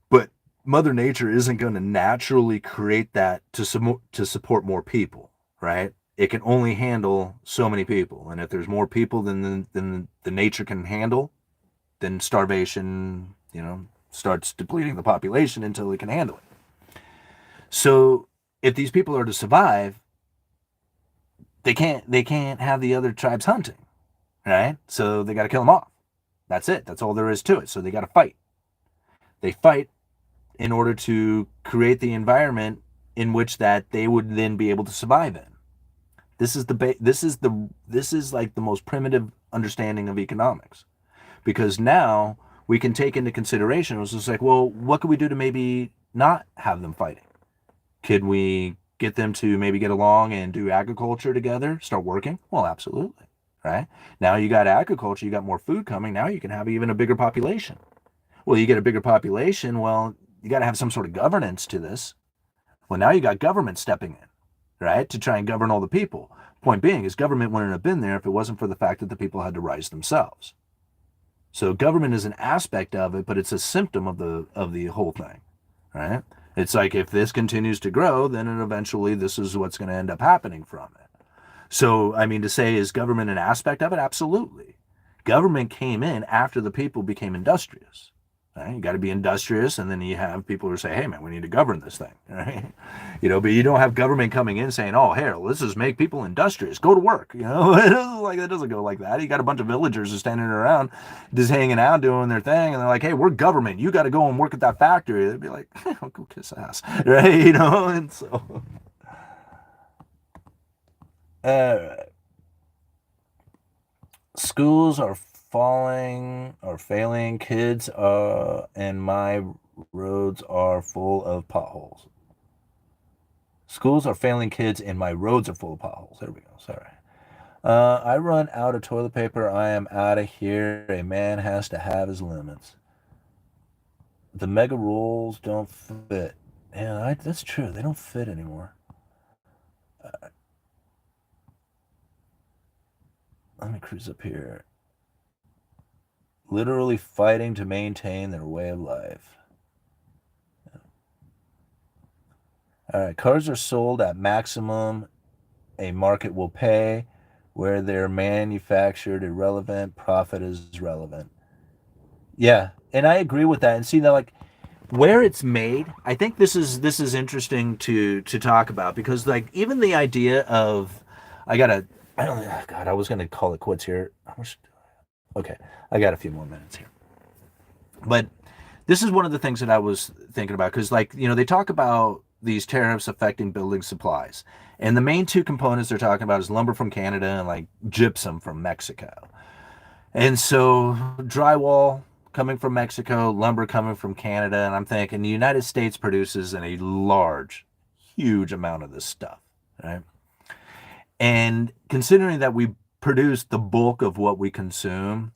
but Mother Nature isn't going to naturally create that to support more people, right? It can only handle so many people. And if there's more people than the nature can handle, then starvation, starts depleting the population until it can handle it. So if these people are to survive, they can't have the other tribes hunting, right? So they got to kill them off. That's it. That's all there is to it. So they got to fight. They fight in order to create the environment in which that they would then be able to survive in. This is like the most primitive understanding of economics, because now we can take into consideration, it was just like, well, what could we do to maybe not have them fighting? Could we get them to maybe get along and do agriculture together, start working? Well, absolutely, right? Now you got agriculture, you got more food coming, now you can have even a bigger population. Well, you get a bigger population, well, you got to have some sort of governance to this. Well, now you got government stepping in, right, to try and govern all the people. Point being is, government wouldn't have been there if it wasn't for the fact that the people had to rise themselves. So government is an aspect of it, but it's a symptom of the whole thing, right? It's like, if this continues to grow, then eventually this is what's going to end up happening from it. So, to say, is government an aspect of it? Absolutely. Government came in after the people became industrious. Right? You got to be industrious, and then you have people who say, hey, man, we need to govern this thing. Right? But you don't have government coming in saying, oh, here, let's just make people industrious. Go to work. It doesn't go like that. You got a bunch of villagers just standing around, just hanging out, doing their thing, and they're like, hey, we're government. You got to go and work at that factory. They'd be like, oh, go kiss ass. Right? And so... All right. Schools are failing. Kids and my roads are full of potholes. Schools are failing kids and my roads are full of potholes. There we go. Sorry. I run out of toilet paper. I am out of here. A man has to have his limits. The mega rules don't fit. Yeah, that's true. They don't fit anymore. Let me cruise up here. Literally fighting to maintain their way of life. All right, cars are sold at maximum a market will pay. Where they're manufactured irrelevant, profit is relevant. Yeah, and I agree with that. And see that, like, where it's made, I think this is interesting to talk about, because like even the idea of I don't God, I was gonna call it quits here. Okay, I got a few more minutes here. But this is one of the things that I was thinking about, because like, they talk about these tariffs affecting building supplies. And the main two components they're talking about is lumber from Canada and like gypsum from Mexico. And so drywall coming from Mexico, lumber coming from Canada, and I'm thinking the United States produces a large, huge amount of this stuff, right? And considering that we produce the bulk of what we consume,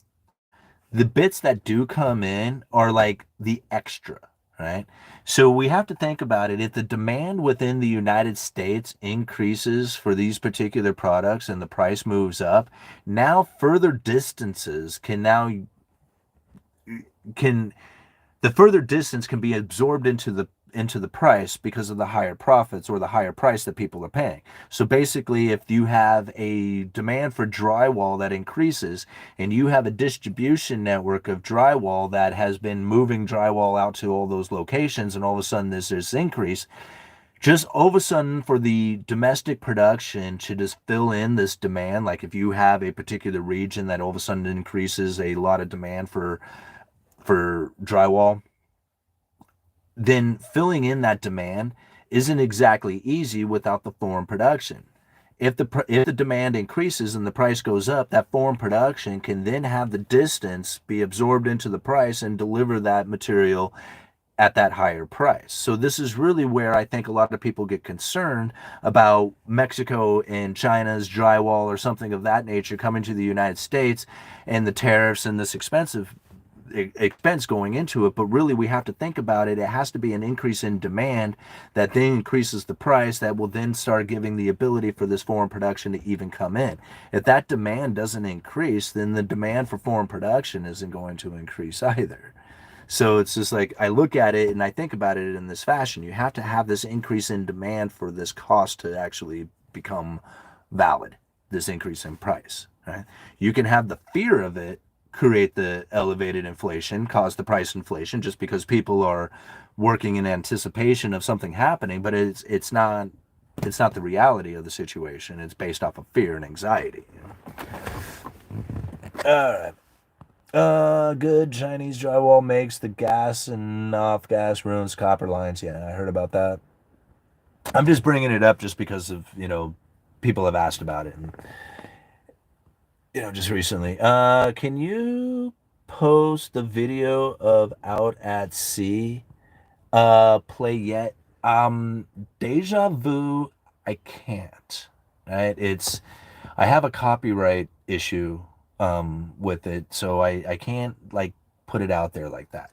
the bits that do come in are like the extra, right? So we have to think about it. If the demand within the United States increases for these particular products and the price moves up, now further distances can the further distance can be absorbed into the price because of the higher profits or the higher price that people are paying. So basically, if you have a demand for drywall that increases and you have a distribution network of drywall that has been moving drywall out to all those locations, and all of a sudden there's this increase, just all of a sudden for the domestic production to just fill in this demand, like if you have a particular region that all of a sudden increases a lot of demand for drywall, then filling in that demand isn't exactly easy without the foreign production. If the demand increases and the price goes up, that foreign production can then have the distance be absorbed into the price and deliver that material at that higher price. So this is really where I think a lot of people get concerned about Mexico and China's drywall or something of that nature coming to the United States, and the tariffs and this expense going into it. But really, we have to think about it. It has to be an increase in demand that then increases the price, that will then start giving the ability for this foreign production to even come in. If that demand doesn't increase, then the demand for foreign production isn't going to increase either. So it's just like I look at it and I think about it in this fashion. You have to have this increase in demand for this cost to actually become valid, this increase in price, right? You can have the fear of it create the elevated inflation, cause the price inflation, just because people are working in anticipation of something happening, but it's not the reality of the situation. It's based off of fear and anxiety. All right. Good Chinese drywall makes the gas and off gas ruins copper lines. Yeah, I heard about that. I'm just bringing it up just because of, people have asked about it, and, just recently. Can you post the video of Out at Sea? Play yet? Deja Vu, I can't. Right? I have a copyright issue with it, so I can't like put it out there like that.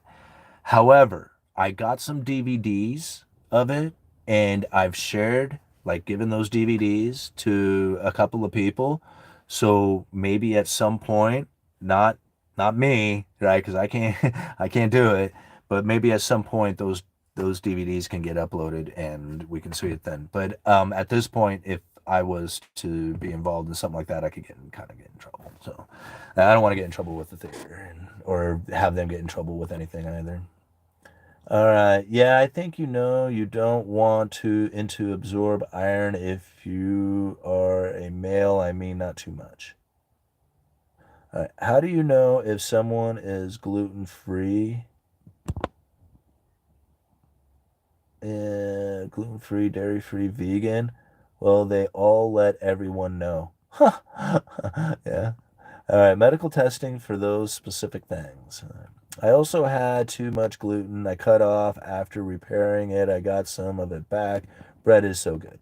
However, I got some DVDs of it, and I've shared, like, given those DVDs to a couple of people. So maybe at some point, not not me, right? Because I can't I can't do it. But maybe at some point those DVDs can get uploaded and we can see it then. But at this point, if I was to be involved in something like that, I could get in trouble. So I don't want to get in trouble with the theater, or have them get in trouble with anything either. All right. Yeah, I think you don't want to absorb iron if you are a male. I mean, not too much. All right. How do you know if someone is gluten free? Gluten free, dairy free, vegan? Well, they all let everyone know. Yeah. All right. Medical testing for those specific things. I also had too much gluten. I cut off after repairing it. I got some of it back. Bread is so good.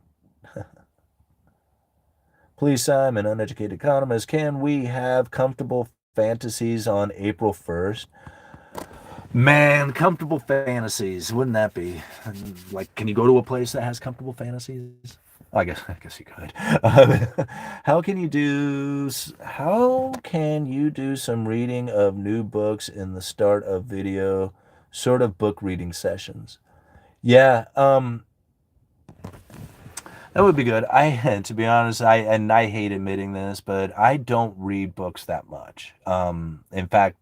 Please, Simon, uneducated economist, can we have comfortable fantasies on April 1st? Man, comfortable fantasies. Wouldn't that be like? Can you go to a place that has comfortable fantasies? I guess you could. How can you do? How can you do some reading of new books in the start of video, sort of book reading sessions? Yeah, that would be good. To be honest, I hate admitting this, but I don't read books that much. In fact,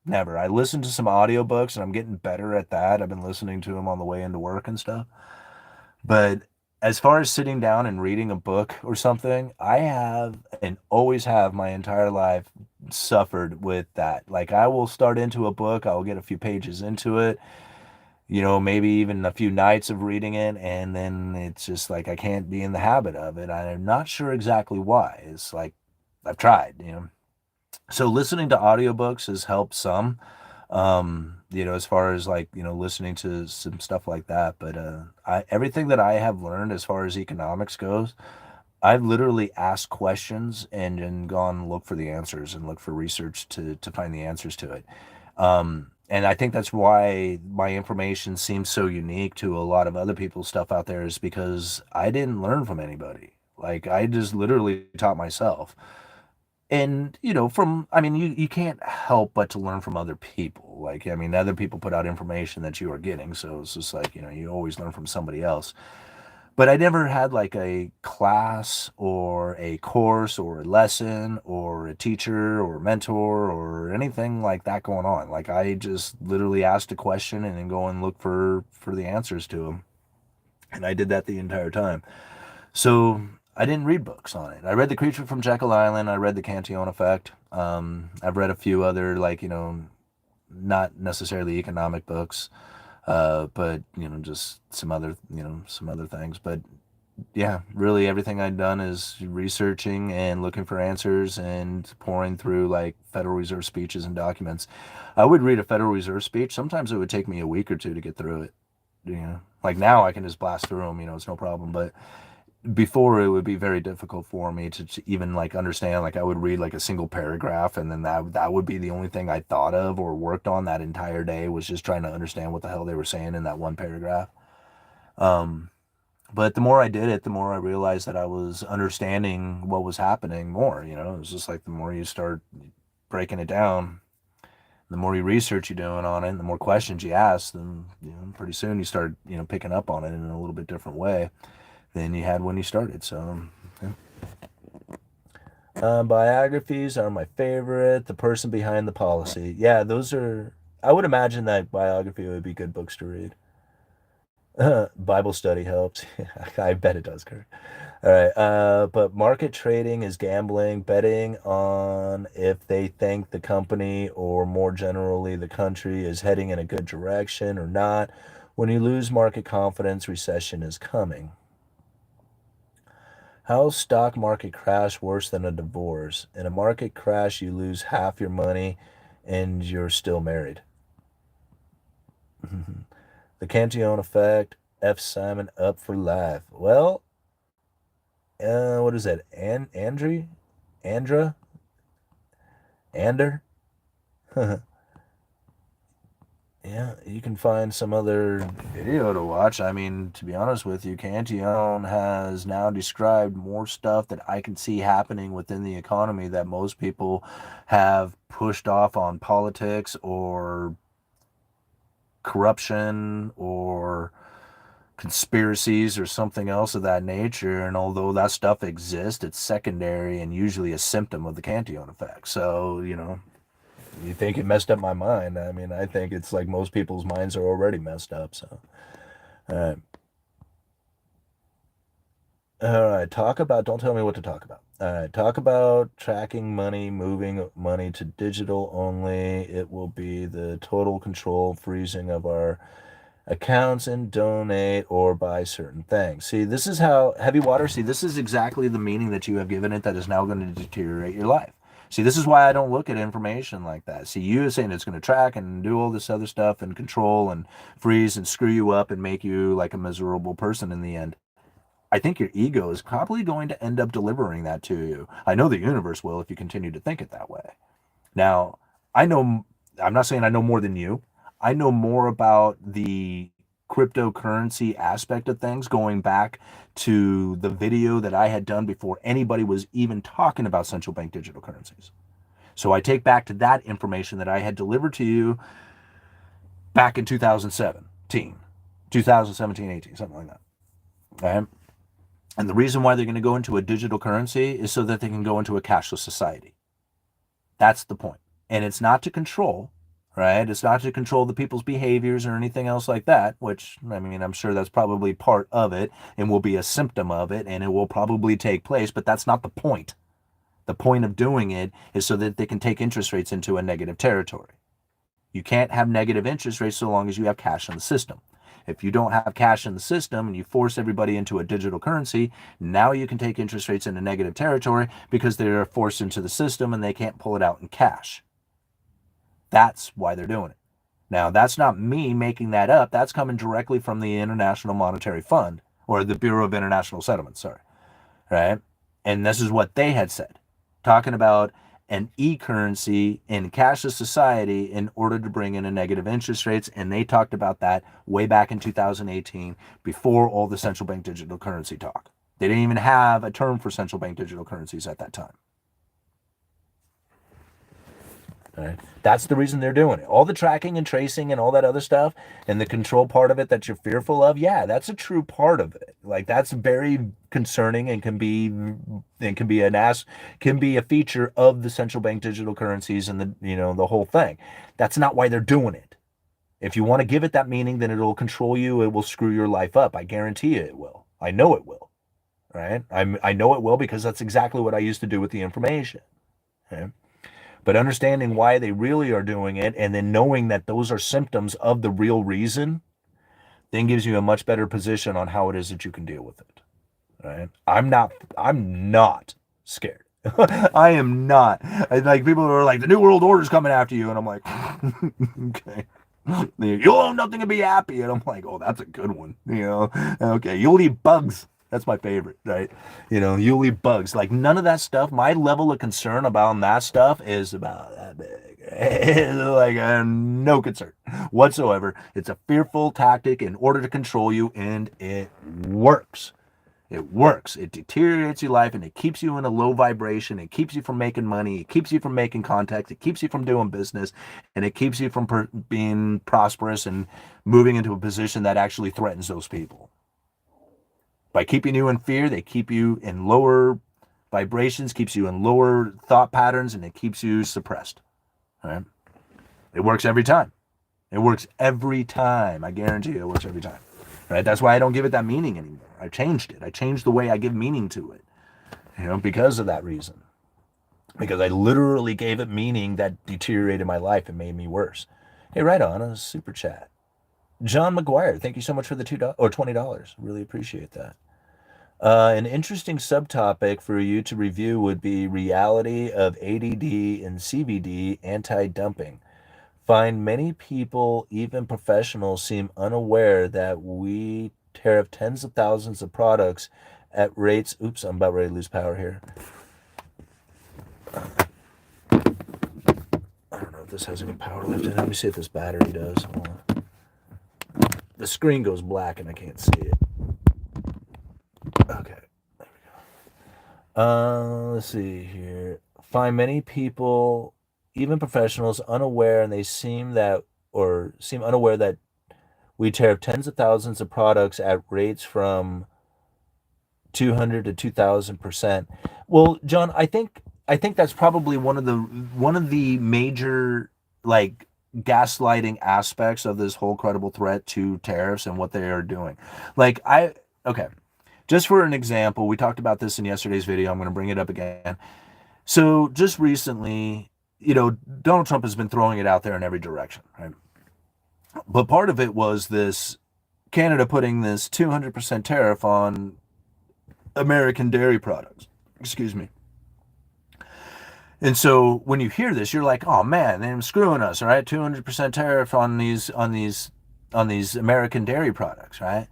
never. I listen to some audiobooks and I'm getting better at that. I've been listening to them on the way into work and stuff. But as far as sitting down and reading a book or something, I have and always have my entire life suffered with that. Like I will start into a book, I'll get a few pages into it, maybe even a few nights of reading it, and then it's just like I can't be in the habit of it. I'm not sure exactly why. It's like I've tried. So listening to audiobooks has helped some, as far as like, listening to some stuff like that. But everything that I have learned as far as economics goes, I've literally asked questions and then gone look for the answers and look for research to find the answers to it. And I think that's why my information seems so unique to a lot of other people's stuff out there, is because I didn't learn from anybody. Like I just literally taught myself. And, I mean, you can't help but to learn from other people. Like, I mean, other people put out information that you are getting. So it's just like, you always learn from somebody else. But I never had like a class or a course or a lesson or a teacher or a mentor or anything like that going on. Like I just literally asked a question and then go and look for the answers to them. And I did that the entire time. So I didn't read books on it. I read The Creature from Jekyll Island. I read The Cantillon Effect. I've read a few other, like, not necessarily economic books, but, just some other things. But yeah, really everything I've done is researching and looking for answers and pouring through like Federal Reserve speeches and documents. I would read a Federal Reserve speech. Sometimes it would take me a week or two to get through it. Like now I can just blast through them, it's no problem. But before it would be very difficult for me to even like understand. Like I would read like a single paragraph and then that would be the only thing I thought of or worked on that entire day, was just trying to understand what the hell they were saying in that one paragraph. um but the more I did it, the more I realized that I was understanding what was happening more. It was just like the more you start breaking it down, the more you research you're doing on it, and the more questions you ask, then pretty soon you start picking up on it in a little bit different way than you had when you started. So, yeah. Biographies are my favorite. The person behind the policy. Yeah, those are. I would imagine that biography would be good books to read. Bible study helps. I bet it does, Kurt. All right. But market trading is gambling, betting on if they think the company or more generally the country is heading in a good direction or not. When you lose market confidence, recession is coming. How's stock market crash worse than a divorce? In a market crash, you lose half your money and you're still married. The Cantillon effect, F. Simon up for life. Well, what is that? Andra? Ander? Yeah, you can find some other video to watch. I mean, to be honest with you, Cantillon has now described more stuff that I can see happening within the economy that most people have pushed off on politics or corruption or conspiracies or something else of that nature. And although that stuff exists, it's secondary and usually a symptom of the Cantillon effect. So, you think it messed up my mind. I mean, I think it's like most people's minds are already messed up. So, all right. All right. Don't tell me what to talk about. All right. Talk about tracking money, moving money to digital only. It will be the total control freezing of our accounts and donate or buy certain things. See, this is how heavy water. See, this is exactly the meaning that you have given it that is now going to deteriorate your life. See, this is why I don't look at information like that. See, you are saying it's going to track and do all this other stuff and control and freeze and screw you up and make you like a miserable person in the end. I think your ego is probably going to end up delivering that to you. I know the universe will if you continue to think it that way. Now, I know, I'm not saying I know more than you. I know more about the cryptocurrency aspect of things going back to the video that I had done before anybody was even talking about central bank digital currencies. So I take back to that information that I had delivered to you back in 2017, 18, something like that. Okay? And the reason why they're going to go into a digital currency is so that they can go into a cashless society. That's the point. And it's not to control, right? It's not to control the people's behaviors or anything else like that, which, I mean, I'm sure that's probably part of it and will be a symptom of it, and it will probably take place, but that's not the point. The point of doing it is so that they can take interest rates into a negative territory. You can't have negative interest rates so long as you have cash in the system. If you don't have cash in the system and you force everybody into a digital currency, now you can take interest rates into negative territory because they're forced into the system and they can't pull it out in cash. That's why they're doing it. Now, that's not me making that up. That's coming directly from the International Monetary Fund, or the Bureau of International Settlements, sorry. Right? And this is what they had said, talking about an e-currency in cashless society in order to bring in a negative interest rates. And they talked about that way back in 2018, before all the central bank digital currency talk. They didn't even have a term for central bank digital currencies at that time. Right? That's the reason they're doing it. All the tracking and tracing and all that other stuff and the control part of it that you're fearful of, yeah, that's a true part of it. Like, that's very concerning and can be a feature of the central bank digital currencies and the whole thing. That's not why they're doing it. If you want to give it that meaning, then it'll control you. It will screw your life up. I guarantee you it will. I know it will. Right? I know it will, because that's exactly what I used to do with the information. Okay? But understanding why they really are doing it, and then knowing that those are symptoms of the real reason, then gives you a much better position on how it is that you can deal with it. Right? I'm not scared. I am not. Like, people are like, the New World Order is coming after you. And I'm like, okay. You'll own nothing and be happy. And I'm like, oh, that's a good one. Okay, you'll eat bugs. That's my favorite, right? You'll eat bugs. Like, none of that stuff, my level of concern about that stuff is about that big. Like, no concern whatsoever. It's a fearful tactic in order to control you, and it works. It works. It deteriorates your life, and it keeps you in a low vibration. It keeps you from making money. It keeps you from making contacts. It keeps you from doing business, and it keeps you from being prosperous and moving into a position that actually threatens those people. By keeping you in fear, they keep you in lower vibrations, keeps you in lower thought patterns, and it keeps you suppressed. All right? It works every time. It works every time. I guarantee you it works every time. Right? That's why I don't give it that meaning anymore. I changed it. I changed the way I give meaning to it. Because of that reason. Because I literally gave it meaning that deteriorated my life and made me worse. Hey, right on, a super chat. John McGuire, thank you so much for the $2 or $20. Really appreciate that. An interesting subtopic for you to review would be reality of ADD and CVD anti-dumping. Find many people, even professionals, seem unaware that we tariff tens of thousands of products at rates. Oops, I'm about ready to lose power here. I don't know if this has any power left in it. Let me see if this battery does. Hold on. The screen goes black and I can't see it. Okay, there we go. Let's see here. Find many people, even professionals, unaware, and they seem unaware that we tariff tens of thousands of products at rates from 200 to 2,000%. Well, John, I think that's probably one of the major, like, gaslighting aspects of this whole credible threat to tariffs and what they are doing. Like, okay, just for an example, we talked about this in yesterday's video. I'm going to bring it up again. So just recently, Donald Trump has been throwing it out there in every direction, right? But part of it was this Canada putting this 200% tariff on American dairy products. Excuse me. And so when you hear this, you're like, oh man, they're screwing us, right? 200% tariff on these American dairy products, right?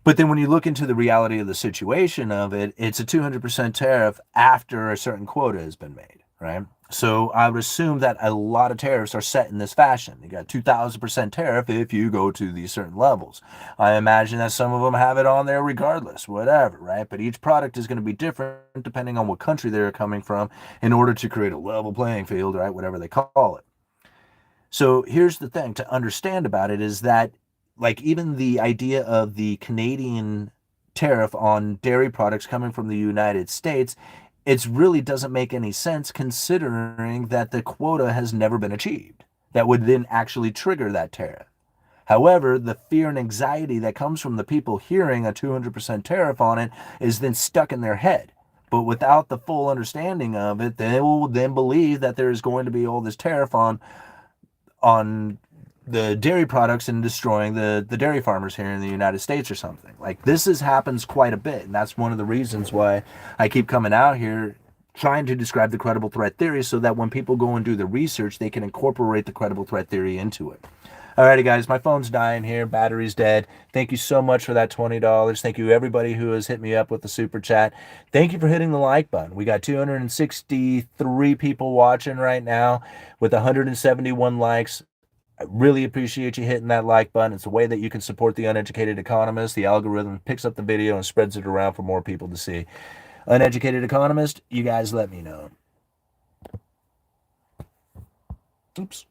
But then when you look into the reality of the situation of it, it's a 200% tariff after a certain quota has been made, right? So I would assume that a lot of tariffs are set in this fashion. You got 2,000% tariff if you go to these certain levels. I imagine that some of them have it on there regardless, whatever, right? But each product is going to be different depending on what country they're coming from in order to create a level playing field, right? Whatever they call it. So here's the thing to understand about it is that, like, even the idea of the Canadian tariff on dairy products coming from the United States, it really doesn't make any sense considering that the quota has never been achieved. That would then actually trigger that tariff. However, the fear and anxiety that comes from the people hearing a 200% tariff on it is then stuck in their head. But without the full understanding of it, they will then believe that there is going to be all this tariff on the dairy products and destroying the dairy farmers here in the United States or something. Like, happens quite a bit, and that's one of the reasons why I keep coming out here trying to describe the credible threat theory so that when people go and do the research, they can incorporate the credible threat theory into it. Alrighty, guys, my phone's dying here. Battery's dead. Thank you so much for that $20. Thank you, everybody who has hit me up with the super chat. Thank you for hitting the like button. We got 263 people watching right now with 171 likes. I really appreciate you hitting that like button. It's a way that you can support the Uneducated Economist. The algorithm picks up the video and spreads it around for more people to see. Uneducated Economist, you guys let me know. Oops.